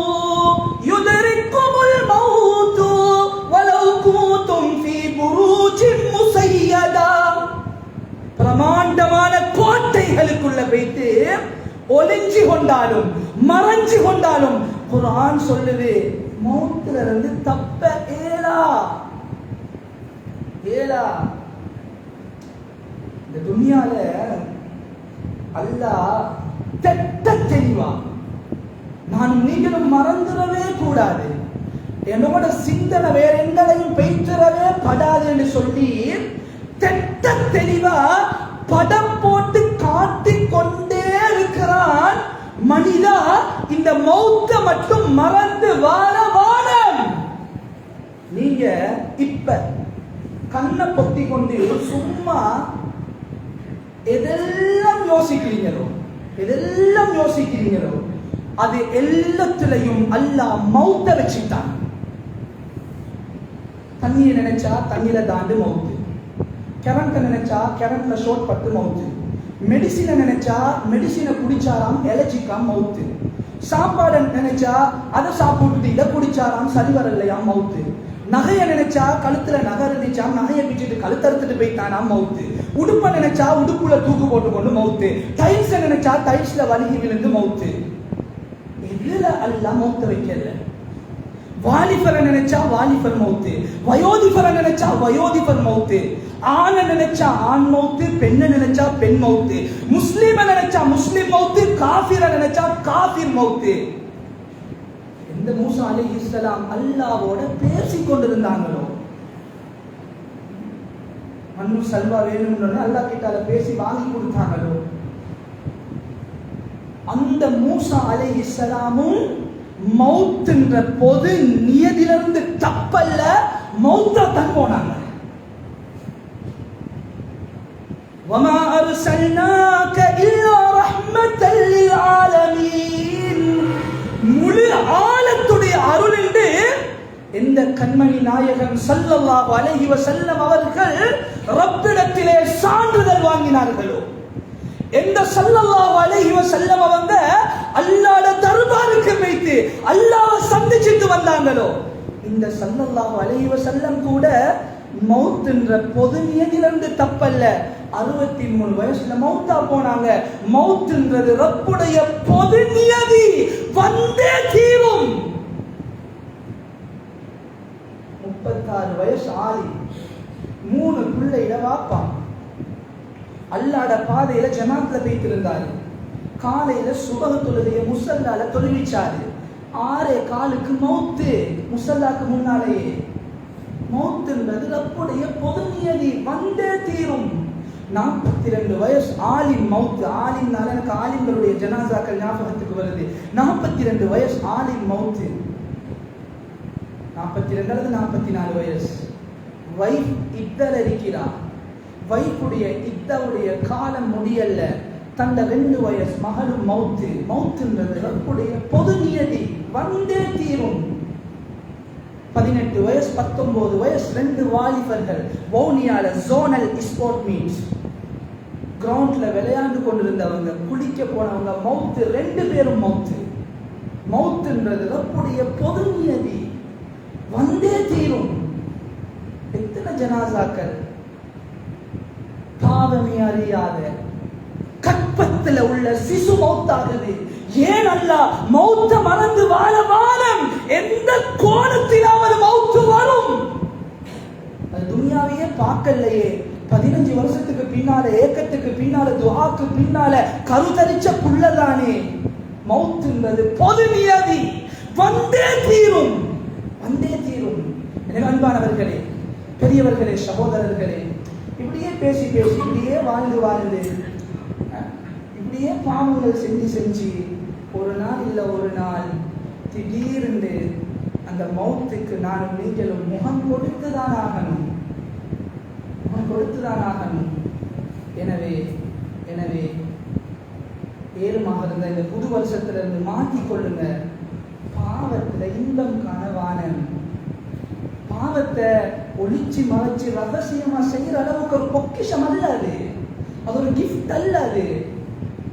யுதரிக்குமுல் மௌத்து வலவ் குந்தும் ஃபீ புரூஜின் முஸய்யதா. பிரமாண்டமான கோட்டைகளுக்குள்ள வைத்து ஒளிஞ்சு கொண்டாலும் மறைஞ்சு கொண்டாலும் குர்ஆன் சொல்லுது மௌத்துல இருந்து தப்ப ஏலா. இந்த துனியால அல்லாஹ் தெட்ட தெளிவா நானும் நீங்களும் மறந்துடவே கூடாது, என்னோட சிந்தனை வேற எங்களையும் பெய்திடவே படாது என்று சொல்லி தெட்ட தெளிவா படம் போட்டு காட்டிக் கொண்டே இருக்கிறான். மனிதா, இந்த மௌத்த மட்டும் மறந்து வாழ வாழம். நீங்க இப்ப கண்ணை பொத்தி கொண்டு சும்மா எதெல்லாம் யோசிக்கிறீங்களோ அது எல்லாத்திலையும் அல்லாஹ் மௌத்த வச்சுட்டான். தண்ணியை நினைச்சா தண்ணியில தாண்டு மௌத்து, கரண்ட நினைச்சா கரண்ட்ல ஷார்ட் பட்டு மௌத்து, மெடிசினை நினைச்சா மெடிசினை குடிச்சாராம் எலர்ஜிக்காம் மௌத்து, சாப்பாடு நினைச்சா அதை சாப்பிட்டு இதை குடிச்சாராம் சரி வரலையாம் மௌத்து, நகையை நினைச்சா கழுத்துல நகை இருந்துச்சா நகையை பிச்சுட்டு கழுத்தறுத்துட்டு போய்த்தானாம் மௌத்து, உடுப்பை நினைச்சா உடுப்புல தூக்கு போட்டுக்கொண்டு மௌத்து, டைல்ஸை நினைச்சா டைல்ஸ்ல வலிகி விழுந்து மௌத்து. இதுல அல்லாஹ் மௌத்த வைக்கல. வாலிபரை நினைச்சா வாலிபர் மௌத்து, வயோதிபரை நினைச்சா வயோதிபர் மௌத்து, ஆணை நினைச்சா ஆண் மௌத்து, பெண்ணை நினைச்சா பெண் மௌத்து, முஸ்லிமை நினைச்சா முஸ்லிம் மௌத்து, காஃபிரை நினைச்சா காஃபிர் மௌத்து. இந்த மூசா அலைஹிஸ்ஸலாம் அல்லாஹ்வோட பேசிக் கொண்டிருந்தாங்களோ, மண்ணு சல்வா வேணும்னு அல்லாஹ் கிட்ட பேசி வாங்கி கொடுத்தாங்களோ, அந்த மூசா அலைஹிஸ்ஸலாமும் மௌத்ன்ற பொது நியதிலிருந்து தப்பல்ல, மௌத்தா தான் போனாங்க. வமா அர்சல்னாக இல்லா ரஹ்மத்தல் லில் ஆலமீன். முழு ஆலத்துடைய அருள் என்று இந்த கண்மணி நாயகன் ஸல்லல்லாஹு அலைஹி வஸல்லம் அவர்கள் ரப்பிடத்திலே சான்றிதழ் வாங்கினார்களோ, எந்த ஸல்லல்லாஹு அலைஹி வஸல்லம் அவங்க அல்லாஹ்வுடைய தர்பாருக்கு வைத்து அல்லாஹ்வை சந்திச்சிட்டு வந்தாங்களோ, இந்த ஸல்லல்லாஹு அலைஹி வஸல்லம் கூட மௌத்ன்ற பொது நியதிலிருந்து தப்பல்ல, 63 வயசுல மௌத்தா போனாங்க. மௌத்ன்றது ரப்புடைய பொது நியதி, வந்தே தீரும். 36 வயசு ஆளி, 3 பிள்ளையில வாப்பா, அல்லாஹ்ட பாதையில ஜமாத்ல போயிட்டு இருந்தாரு. காலையில சுபஹ் தொழுகைய முஸல்லால தொழுவிச்சாரு. 6:15 மௌத்து, முஸல்லாக்கு முன்னாலேயே. மௌத்ன்றது ரப்புடைய பொது நியதி, வந்தே தீரும். 42 வயசு ஆலிம் மௌத். ஆலிம்னால எனக்கு ஆலிம்களுடைய ஜனாசாக்கள் ஞாபகத்துக்கு வருது. 42 வயசு ஆலிம் மௌத். 42 அல்லது 44 வயசு. வைஃப் இத்தல இருக்கிறார். வைஃபுடைய இத்தவுடைய காலம் முடியல்ல, தந்த 2 வயசு மகளும் மௌத்து. மௌத்துன்றது ரப்புடைய பொது நியதி, வந்தே தீரும். 18 வயசு 19 வயசு 2 வாலிபர்கள் வவுனியால ஜோனல் ஸ்போர்ட் மீட்ஸ் கிரவுண்ட்ல விளையாண்டு கொண்டிருந்தவங்க, குளிக்க போனவங்க மௌத்து. 2 பேரும் மௌத்து. மௌத்துன்றது ரப்புடைய பொது நியதி, வந்தே தீரும். எத்தனை ஜனாசாக்கள் பாவமே அறியாத கற்பத்துல உள்ள சிசு மௌத்தாகுது. ஏன் அல்லாஹ் மௌத்த மறந்து வாழ வாழும்? எந்த கோணத்திலாவது மௌத்து வரும். அது துனியாவையே பார்க்கலையே. 15 வருஷத்துக்கு பின்னால, ஏக்கத்துக்கு பின்னால, துஆக்கு பின்னால கருத்தரிச்ச புள்ளதானே. மௌத்துன்றது பொது நியதி, வந்தே தீரும், வந்தே தீரும். எனவே அன்பானவர்களே, பெரியவர்களே, சகோதரர்களே, இப்படியே பேசி பேசி இப்படியே வாழ்ந்து இப்படியே பாவங்கள் செஞ்சு ஒரு நாள் இல்ல ஒரு நாள் திடீரென்று அந்த மௌத்துக்கு நானும் நீங்களும் முகம் கொடுத்துதான் ஆகணும். எனவே எனவே 7 மாதம் இருந்த இந்த புது வருஷத்திலிருந்து மாற்றிக்கொள்ளுங்க. பாவத்துல இன்பம் காணவான, பாவத்தை ஒளிச்சு மறைச்சு ரகசியமா செய்யற அளவுக்கு ஒரு பொக்கிஷம் அல்ல அது. அது ஒரு கிஃப்ட் அல்ல அது.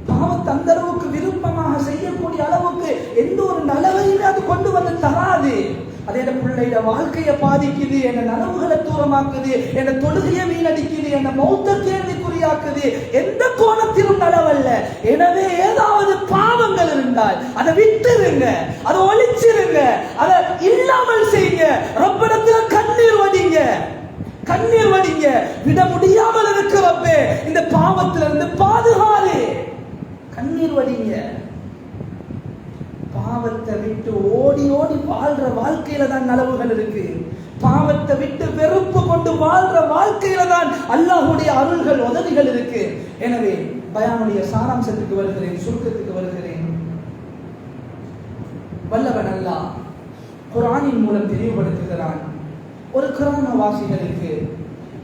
பாவத்தை அந்த அளவுக்கு விருப்பமாக செய்யக்கூடிய அளவுக்கு எந்த ஒரு நலவையுமே அது கொண்டு வந்து தராது. அது என் பிள்ளைய வாழ்க்கையை பாதிக்குது, என் நனவுகளை தூரமாக்குது, என் தொழுகையை வீணடிக்குது, என் மௌத்த கேள்விக்குறியாக்குது. எந்த கோணத்திலும் நலவல்ல. எனவே ஏதாவது பாவங்கள் இருந்தால் அதை விட்டுருங்க, அதை ஒழிச்சிருங்க, அதை இல்லாமல் செய்யுங்க. ரப்பிடத்துல கண்ணீர் வடிங்க. விட முடியாமல் இருக்கிறப்பே இந்த பாவத்திலிருந்து பாதுகாரு. கண்ணீர் வடிங்க. பாவத்தை விட்டு ஓடி ஓடி வாழ்ற வாழ்க்கையில தான் நலவுகள் இருக்கு. பாவத்தை விட்டு வெறுப்பு கொண்டு வாழ்ற வாழ்க்கையில தான் அல்லாஹ்வுடைய அருள்கள் உதவிகள் இருக்கு. எனவே பயானுடைய சாராம்சத்துக்கு வருகிறேன், சுருக்கத்துக்கு வருகிறேன். வல்லவன் அல்லாஹ் குர்ஆனின் மூலம் தெளிவுபடுத்துகிறான். ஒரு கிராமவாசிகளுக்கு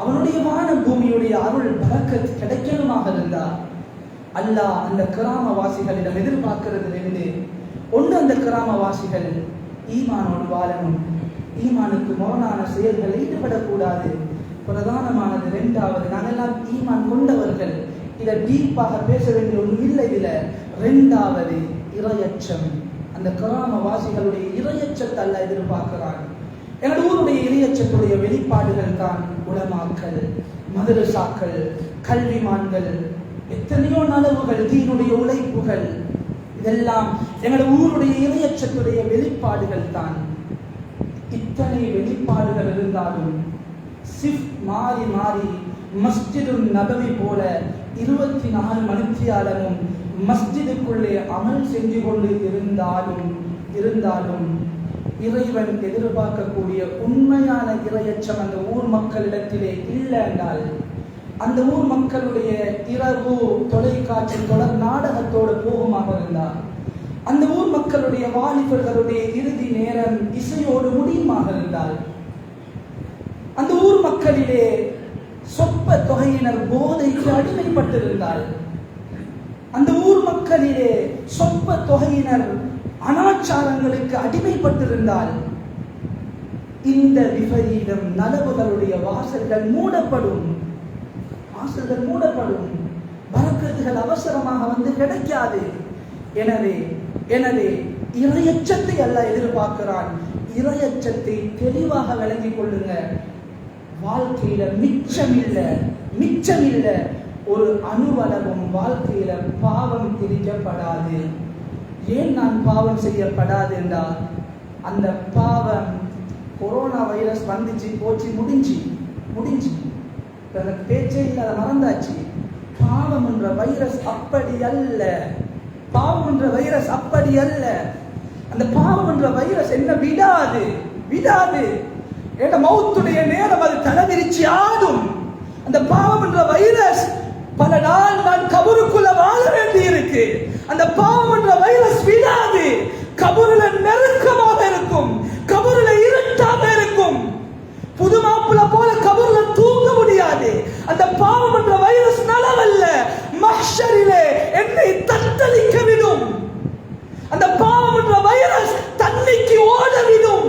அவனுடைய வான பூமியுடைய அருள் பரக்கத் கிடைக்கணுமாக இருந்தா அல்லாஹ் அந்த கிராமவாசிகளிடம் எதிர்பார்க்கிறது ரெண்டு. ஒன்று, அந்த கிராமவாசிகள் ஈமானோடு வாழணும், ஈமானுக்கு முரணான செயல்களை ஈடுபடக்கூடாது. பிரதானமானது ரெண்டாவது, நாங்கெல்லாம் ஈமான் கொண்டவர்கள், இதை டீப்பாக பேச வேண்டிய ஒன்றும் இல்லை. இதுல ரெண்டாவது இறையச்சம். அந்த கிராமவாசிகளுடைய இறையச்சத்தை அல்லாஹ் எதிர்பார்க்கிறான். எங்கள் ஊருடைய இறையச்சத்துடைய வெளிப்பாடுகள் தான் உலமாக்கள், மதரசாக்கள், கல்விமான்கள், எத்தனையோ நலவுகள், தீனுடைய உழைப்புகள், இதெல்லாம் எங்களுடைய ஊருடைய இறையச்சத்துடைய வெளிப்பாடுகள் தான். இத்தனை வெளிப்பாடுகள் இருந்தாலும் மாறி மாறி மஸ்ஜிது நபவி போல 24 மணித்தியாலமும் மஸ்ஜிதுக்குள்ளே அமல் செஞ்சு கொண்டு இருந்தாலும் இறைவன் எதிர்பார்க்கக்கூடிய உண்மையான இறையச்சம் அந்த ஊர் மக்களிடத்திலே இல்லை என்றால், அந்த ஊர் மக்களுடைய இரவு தொலைக்காட்சி தொடர் நாடகத்தோடு போகுமாக இருந்தால், அந்த ஊர் மக்களுடைய வாலிபர்களுடைய இறுதி நேரம் இசையோடு முடியுமாக இருந்தால், அந்த ஊர் மக்களிலே சொற்ப தொகையினர் போதைக்கு அடிமைப்பட்டிருந்தால், அந்த ஊர் மக்களிலே சொற்ப தொகையினர் அனாச்சாரங்களுக்கு அடிமைப்பட்டிருந்தால், இந்த விபரீதம் நலவுகளுடைய வாசல்கள் மூடப்படும். பரக்கத்துகள் அவசரமாக வந்து கிடைக்காது. எனவே இறையச்சத்தை அல்லாஹ் எதிர்பார்க்கிறான். இறையச்சத்தை தெளிவாக விளங்கிக் கொள்ளுங்க. வாழ்க்கையில மிச்சம் இல்ல ஒரு அணுவளவும் வாழ்க்கையில பாவம் திரிக்கப்படாது. ஏன் நான் பாவம் செய்யப்படாது என்றால், அந்த பாவம் கொரோனா வைரஸ் வந்துச்சு, போச்சு, முடிஞ்சு பேச்சே இல்லாத மறந்தாச்சு. பாவம் என்ற வைரஸ் அப்படி அல்ல. அந்த பாவம் என்ற வைரஸ் என்ன விடாது. என்ற மௌத்துடைய நேரம் அது தலைவிரிச்சு ஆடும். அந்த பாவம் என்ற வைரஸ் பல நாள் நான் கபருக்குள்ள வாழ வேண்டி இருக்கு. அந்த பாவம் என்ற வைரஸ் விடாது. கபருல நெருக்கமாக இருக்கும், கபருல இருட்டாக இருக்கும். புது மாப்பிள்ள போல கபருல தூங்க முடியாது. அந்த பாவம் என்ற வைரஸ் நலவல்ல, மஹ்ஷரிலே என்னை தத்தளிக்க விடும். அந்த பாவம் என்ற வைரஸ் தன்னைக்கு ஓட விடும்.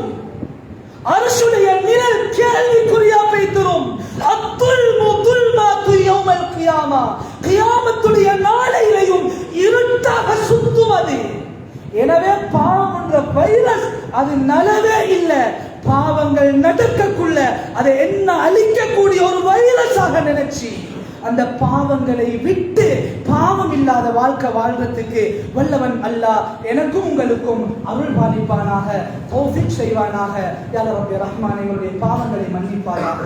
அரசுடைய நிழல் கேள்விக்குறியா வைத்திரும். கியாமத்துடைய நாளையிலையும் இருட்டாக சுத்துவது. எனவே பாவம் என்ற வைரஸ் அது நலவே இல்லை. பாவங்கள் நடக்கக்குள்ள அதை என்ன அழிக்கக்கூடிய ஒரு வைரஸாக நினைச்சு அந்த பாவங்களை விட்டு பாவம் இல்லாத வாழ்க்கை வாழ்றதுக்கு வல்லவன் அல்லாஹ் எனக்கும் உங்களுக்கும் அருள் பாலிப்பானாக, தௌஃபீக் செய்வானாக. யா ரப்பி ரஹ்மானே, எங்களுடைய பாவங்களை மன்னிப்பாயாக.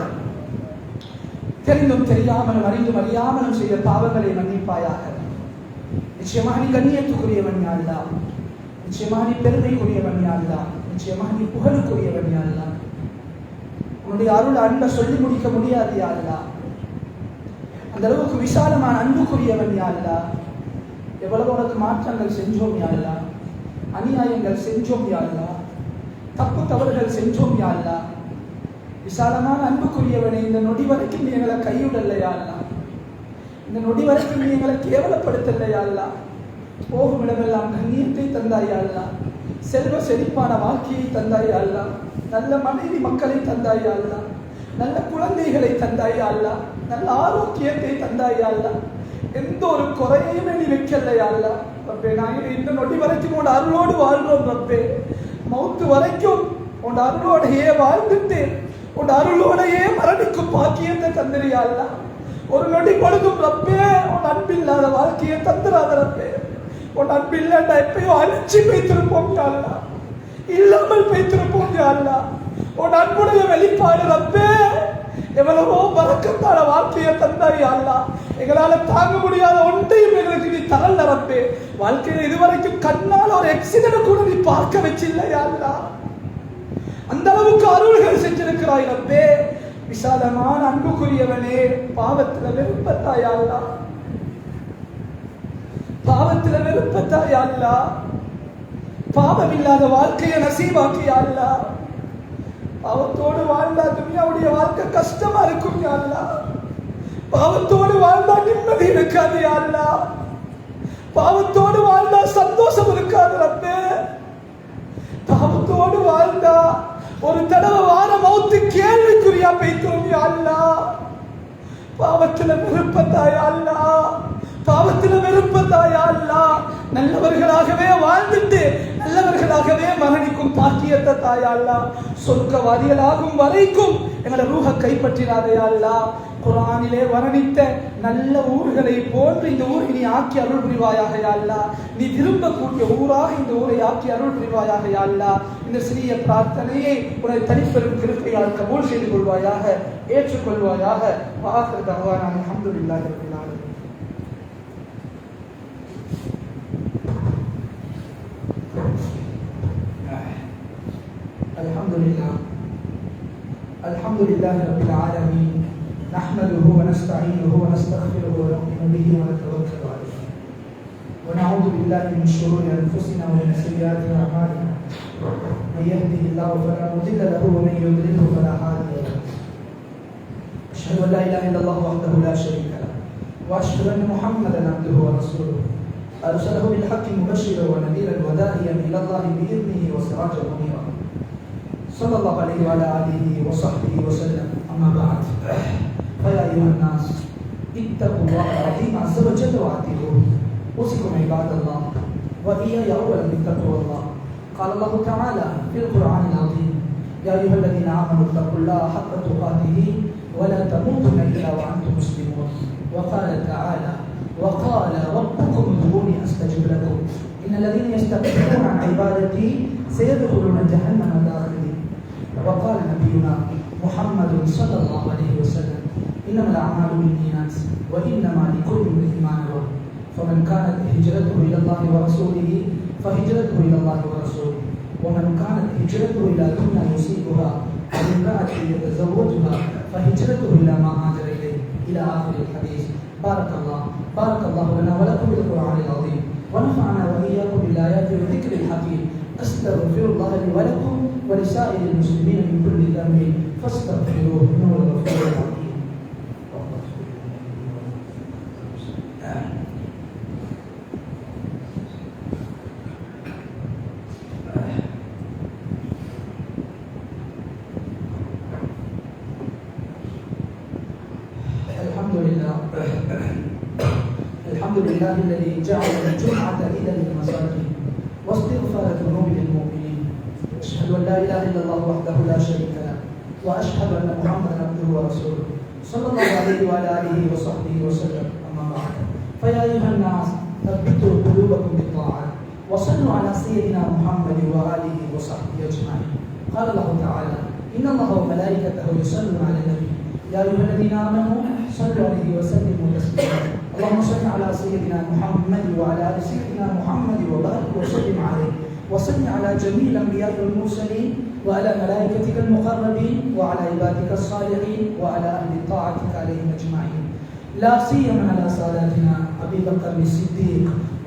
தெரிந்தும் தெரியாமலும் அறிந்தும் அறியாமலும் செய்த பாவங்களை மன்னிப்பாயாக. நிச்சயமாக நீ கண்ணியத்துக்குரியவன் யா அல்லாஹ், நிச்சயமாக நீ பெருமைக்குரியவன் யா அல்லாஹ், நிச்சயமாக நீ புகழுக்குரியவன் யா அல்லாஹ். உன்னுடைய அருள் அன்பை சொல்லி முடிக்க முடியாது யா அல்லாஹ். அந்த அளவுக்கு விசாலமான அன்புக்குரியவன் யா அல்லாஹ். எவ்வளவு உனக்கு மாற்றங்கள் செஞ்சோம் யா அல்லாஹ். அநியாயங்கள் செஞ்சோம் யா அல்லாஹ், தப்பு தவறுகள் செஞ்சோம் யா அல்லாஹ். விசாலமான அன்புக்குரியவனே, இந்த நொடி வரைக்கும் நீ எங்களை கைவிடல யா அல்லாஹ், இந்த நொடி வரைக்கும் நீ எங்களை கேவலப்படுத்தல யா அல்லாஹ். போகும் இடமெல்லாம் கண்ணியத்தை தந்தாய் யா அல்லாஹ், செல்வ செழிப்பான வாழ்க்கையை தந்தாய் யா அல்லாஹ், நல்ல மனைவி மக்களை தந்தாய் யா அல்லாஹ், நல்ல குழந்தைகளை தந்தாய் யா அல்லாஹ், நல்ல ஆரோக்கியத்தை தந்தாய் யா அல்லாஹ். எந்த ஒரு குறையுமே நீ வைக்கல யா அல்லாஹ். ரப்பே, நாங்கள் இந்த நொடி வரைக்கும் உன் அருளோடு வாழ்றோம் ரப்பே. மௌத்து வரைக்கும் உன் அருளோடையே வாழ்ந்துட்டு உன் அருளோடையே மரணிக்கும் பாக்கியத்தை தந்திரியா அல்லாஹ். ஒரு நொடி பொழுதும் ரப்பே உன் அன்பில்லாத வாழ்க்கையை தந்துராத ரப்பே. உன் அன்பில்லாண்டா எப்பயோ அழிச்சு வைத்திருப்போம் யா அல்லாஹ், இல்லாமல் வைத்திருப்போம் யா அல்லாஹ். உன் அன்புடைய வெளிப்பாடு ரப்பே, எவ்வளவோ பரக்கத்தான வாழ்க்கையை தந்தாய் யா அல்லாஹ். எங்களால தாங்க முடியாத ஒன்றையும் எங்களுக்கு நீ தரல ரப்பே. வாழ்க்கையில இதுவரைக்கும் கண்ணால் ஒரு ஆக்சிடென்ட் கூட நீ பார்க்க வச்சில்லை யா அல்லாஹ். அந்த அளவுக்கு அருள்கள் செஞ்சிருக்கிறாய் ரப்பே. விசாலமான அன்புக்குரியவனே, பாவத்துல வெறுப்பத்தாய் யா அல்லாஹ், பாவத்துல வெறுப்பத்தாய் யா அல்லாஹ். பாவம் இல்லாத வாழ்க்கையை நசீபாக்கி யா அல்லாஹ். பாவத்தோடு வாழ்ந்தா துனியாவுடைய வாழ்க்கை கஷ்டமா இருக்கும் யா அல்லாஹ். பாவத்தோடு வாழ்ந்தா நிம்மதி இருக்காது யா அல்லாஹ். பாவத்தோடு வாழ்ந்தா சந்தோஷம் இருக்காது ரப்பே. பாவத்தோடு வாழ்ந்தா ஒரு தடவை வார மௌத்து கேள்விக்குறியா பேய்த்தோம் யா அல்லாஹ். பாவத்துல வெறுப்பத்தா யா அல்லாஹ், பாவத்துல வெறுப்பத்தா யா அல்லாஹ். நல்லவர்களாகவே வாழ்ந்துட்டு நல்லவர்களாகவே மரணிக்கும் பாக்கியத்தை தாயா அல்லாஹ். சொர்க்கவாதிகளாகும் வரைக்கும் எங்களை ரூஹ கைப்பற்றினாதே யா அல்லாஹ். குர்ஆனிலே வர்ணித்த நல்ல ஊர்களை போன்று இந்த ஊரை நீ ஆக்கி அருள் புரிவாயாக யா அல்லாஹ். நீ விரும்பக்கூடிய ஊராக இந்த ஊரை ஆக்கி அருள் புரிவாயாக யா அல்லாஹ். இந்த சிறிய பிரார்த்தனையை உனது தனிப்பெரும் கிருபையால் கபூல் செய்து கொள்வாயாக, ஏற்றுக்கொள்வாயாக. வாஹிரு தஅவானா அல்ஹம்துலில்லாஹி ரப்பில் ஆலமீன். அல்ஹம்துலில்லாஹி ரப்பில் ஆலமீன். نحمده ونستعينه ونستغفره ونؤمن به ونتوكل عليه ونعوذ بالله من شرور انفسنا ومن سيئات اعمالنا. من يهده الله فلا مضل له ومن يضلله فلا هادي له. اشهد ان لا اله الا الله وحده لا شريك له واشهد ان محمدا عبده ورسوله ارسله بالحق مبشرا ونذيرا وداعيا الى الله باذنه وسراجا منيرا. صلى الله عليه وعلى اله وصحبه وسلم. اما بعد، فيا أيها الناس اتقوا الله العظيم عز وجل وأطيعوه. أوصيكم عباد الله وإياي أولا بتقوى الله. قال الله تعالى في القرآن العظيم: يا أيها الذين آمنوا اتقوا الله حق تقاته ولا تموتن إلا وأنتم مسلمون. وقال تعالى: وقال ربكم ادعوني أستجب لكم إن الذين يستكبرون عن عبادتي سيدخلون جهنم داخلين. وقال نبينا محمد صلى الله عليه وسلم: إنما الأعمال بالنيات وإنما لكل امرئ ما نوى. فمن كانت هجرته إلى الله ورسوله فهجرته إلى الله ورسوله، ومن كانت هجرته إلى دنيا يصيبها أو امرأة يتزوجها فهجرته إلى ما هاجر إليه، إلى آخر الحديث. بارك الله لنا ولكم بالقرآن العظيم، ونفعنا وإياكم بالآيات والذكر الحكيم. أستغفر الله لي ولكم ولسائر المسلمين من كل ذنب فاستغفروه إنه هو الغفور الرحيم. الحمد لله الذي جعل الجمعة عيدا للمساكين واستغفار ذنوب للمؤمنين. أشهد أن لا إله إلا الله وحده لا شريك له وأشهد أن محمدا عبده ورسوله صلى الله عليه وعلى آله وصحبه وسلم. أما بعد، فيا أيها الناس ثبتوا قلوبكم بالطاعة وصلوا على سيدنا محمد وآله وصحبه أجمعين. قال الله تعالى: إن الله وملائكته يصلون على النبي يا أيها الذين آمنوا صلوا عليه وسلموا تسليما. اللهم صل على سيدنا محمد وعلى آل سيدنا محمد وبارك وسلم عليه، وصل على جميع الأنبياء والمرسلين وعلى ملائكتك المقربين وعلى عبادك الصالحين وعلى أهل طاعتك عليهم أجمعين، لا سيما على ساداتنا أبي بكر الصديق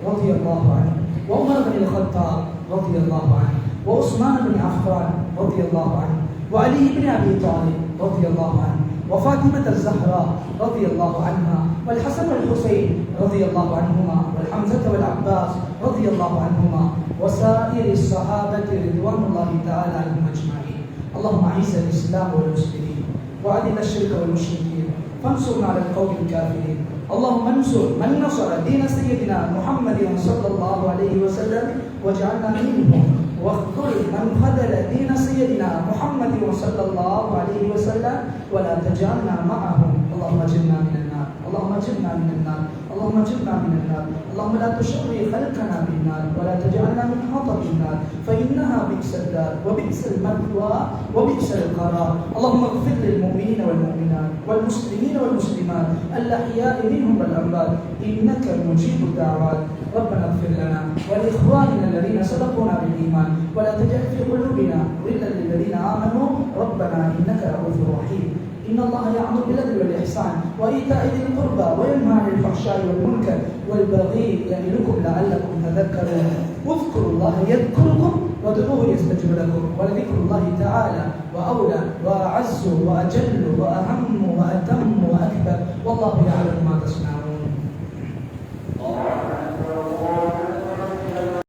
رضي الله عنه وعمر بن الخطاب رضي الله عنه، وعثمان بن عفان رضي الله عنه، وعلي بن أبي طالب رضي الله عنه، وفاطمة الزهراء رضي الله عنها، والحسن والحسين رضي الله عنهما، والحمزة والعباس رضي الله عنهما، وسائر الصحابة رضوان الله تعالى عنهم أجمعين. اللهم أعز الإسلام والمسلمين وأذل الشرك والمشركين فانصرنا على القوم الكافرين. اللهم انصر من نصر دين سيدنا محمد صلى الله عليه وسلم واجعلنا منهم، واخذل من خذل دين سيدنا محمد صلى الله عليه وسلم ولا تجعلنا معهم. اللهم اجرنا من النار، اللهم اجرنا من النار، اللهم اجرنا من النار. اللهم لا تشوي خلقنا بالنار ولا تجعلنا من حطب النار فإنها بئس الدار وبئس المثوى وبئس القرار. اللهم اغفر للمؤمنين والمؤمنات والمسلمين والمسلمات الأحياء منهم والأموات إنك مجيب الدعوات. ربنا اغفر لنا ولإخواننا الذين سبقونا بالإيمان ولا تجعل في قلوبنا غلا للذين آمنوا ربنا إنك رؤوف رحيم. إن الله يأمر بالعدل والإحسان وإيتاء ذي القربى وينهى عن الفحشاء والمنكر والبغي يعظكم لعلكم تذكرون. واذكروا الله يذكركم وادعوه يستجب لكم ولذكر الله تعالى وأولى وأعز وأجل وأهم وأتم وأكبر والله يعلم ما تصنعون.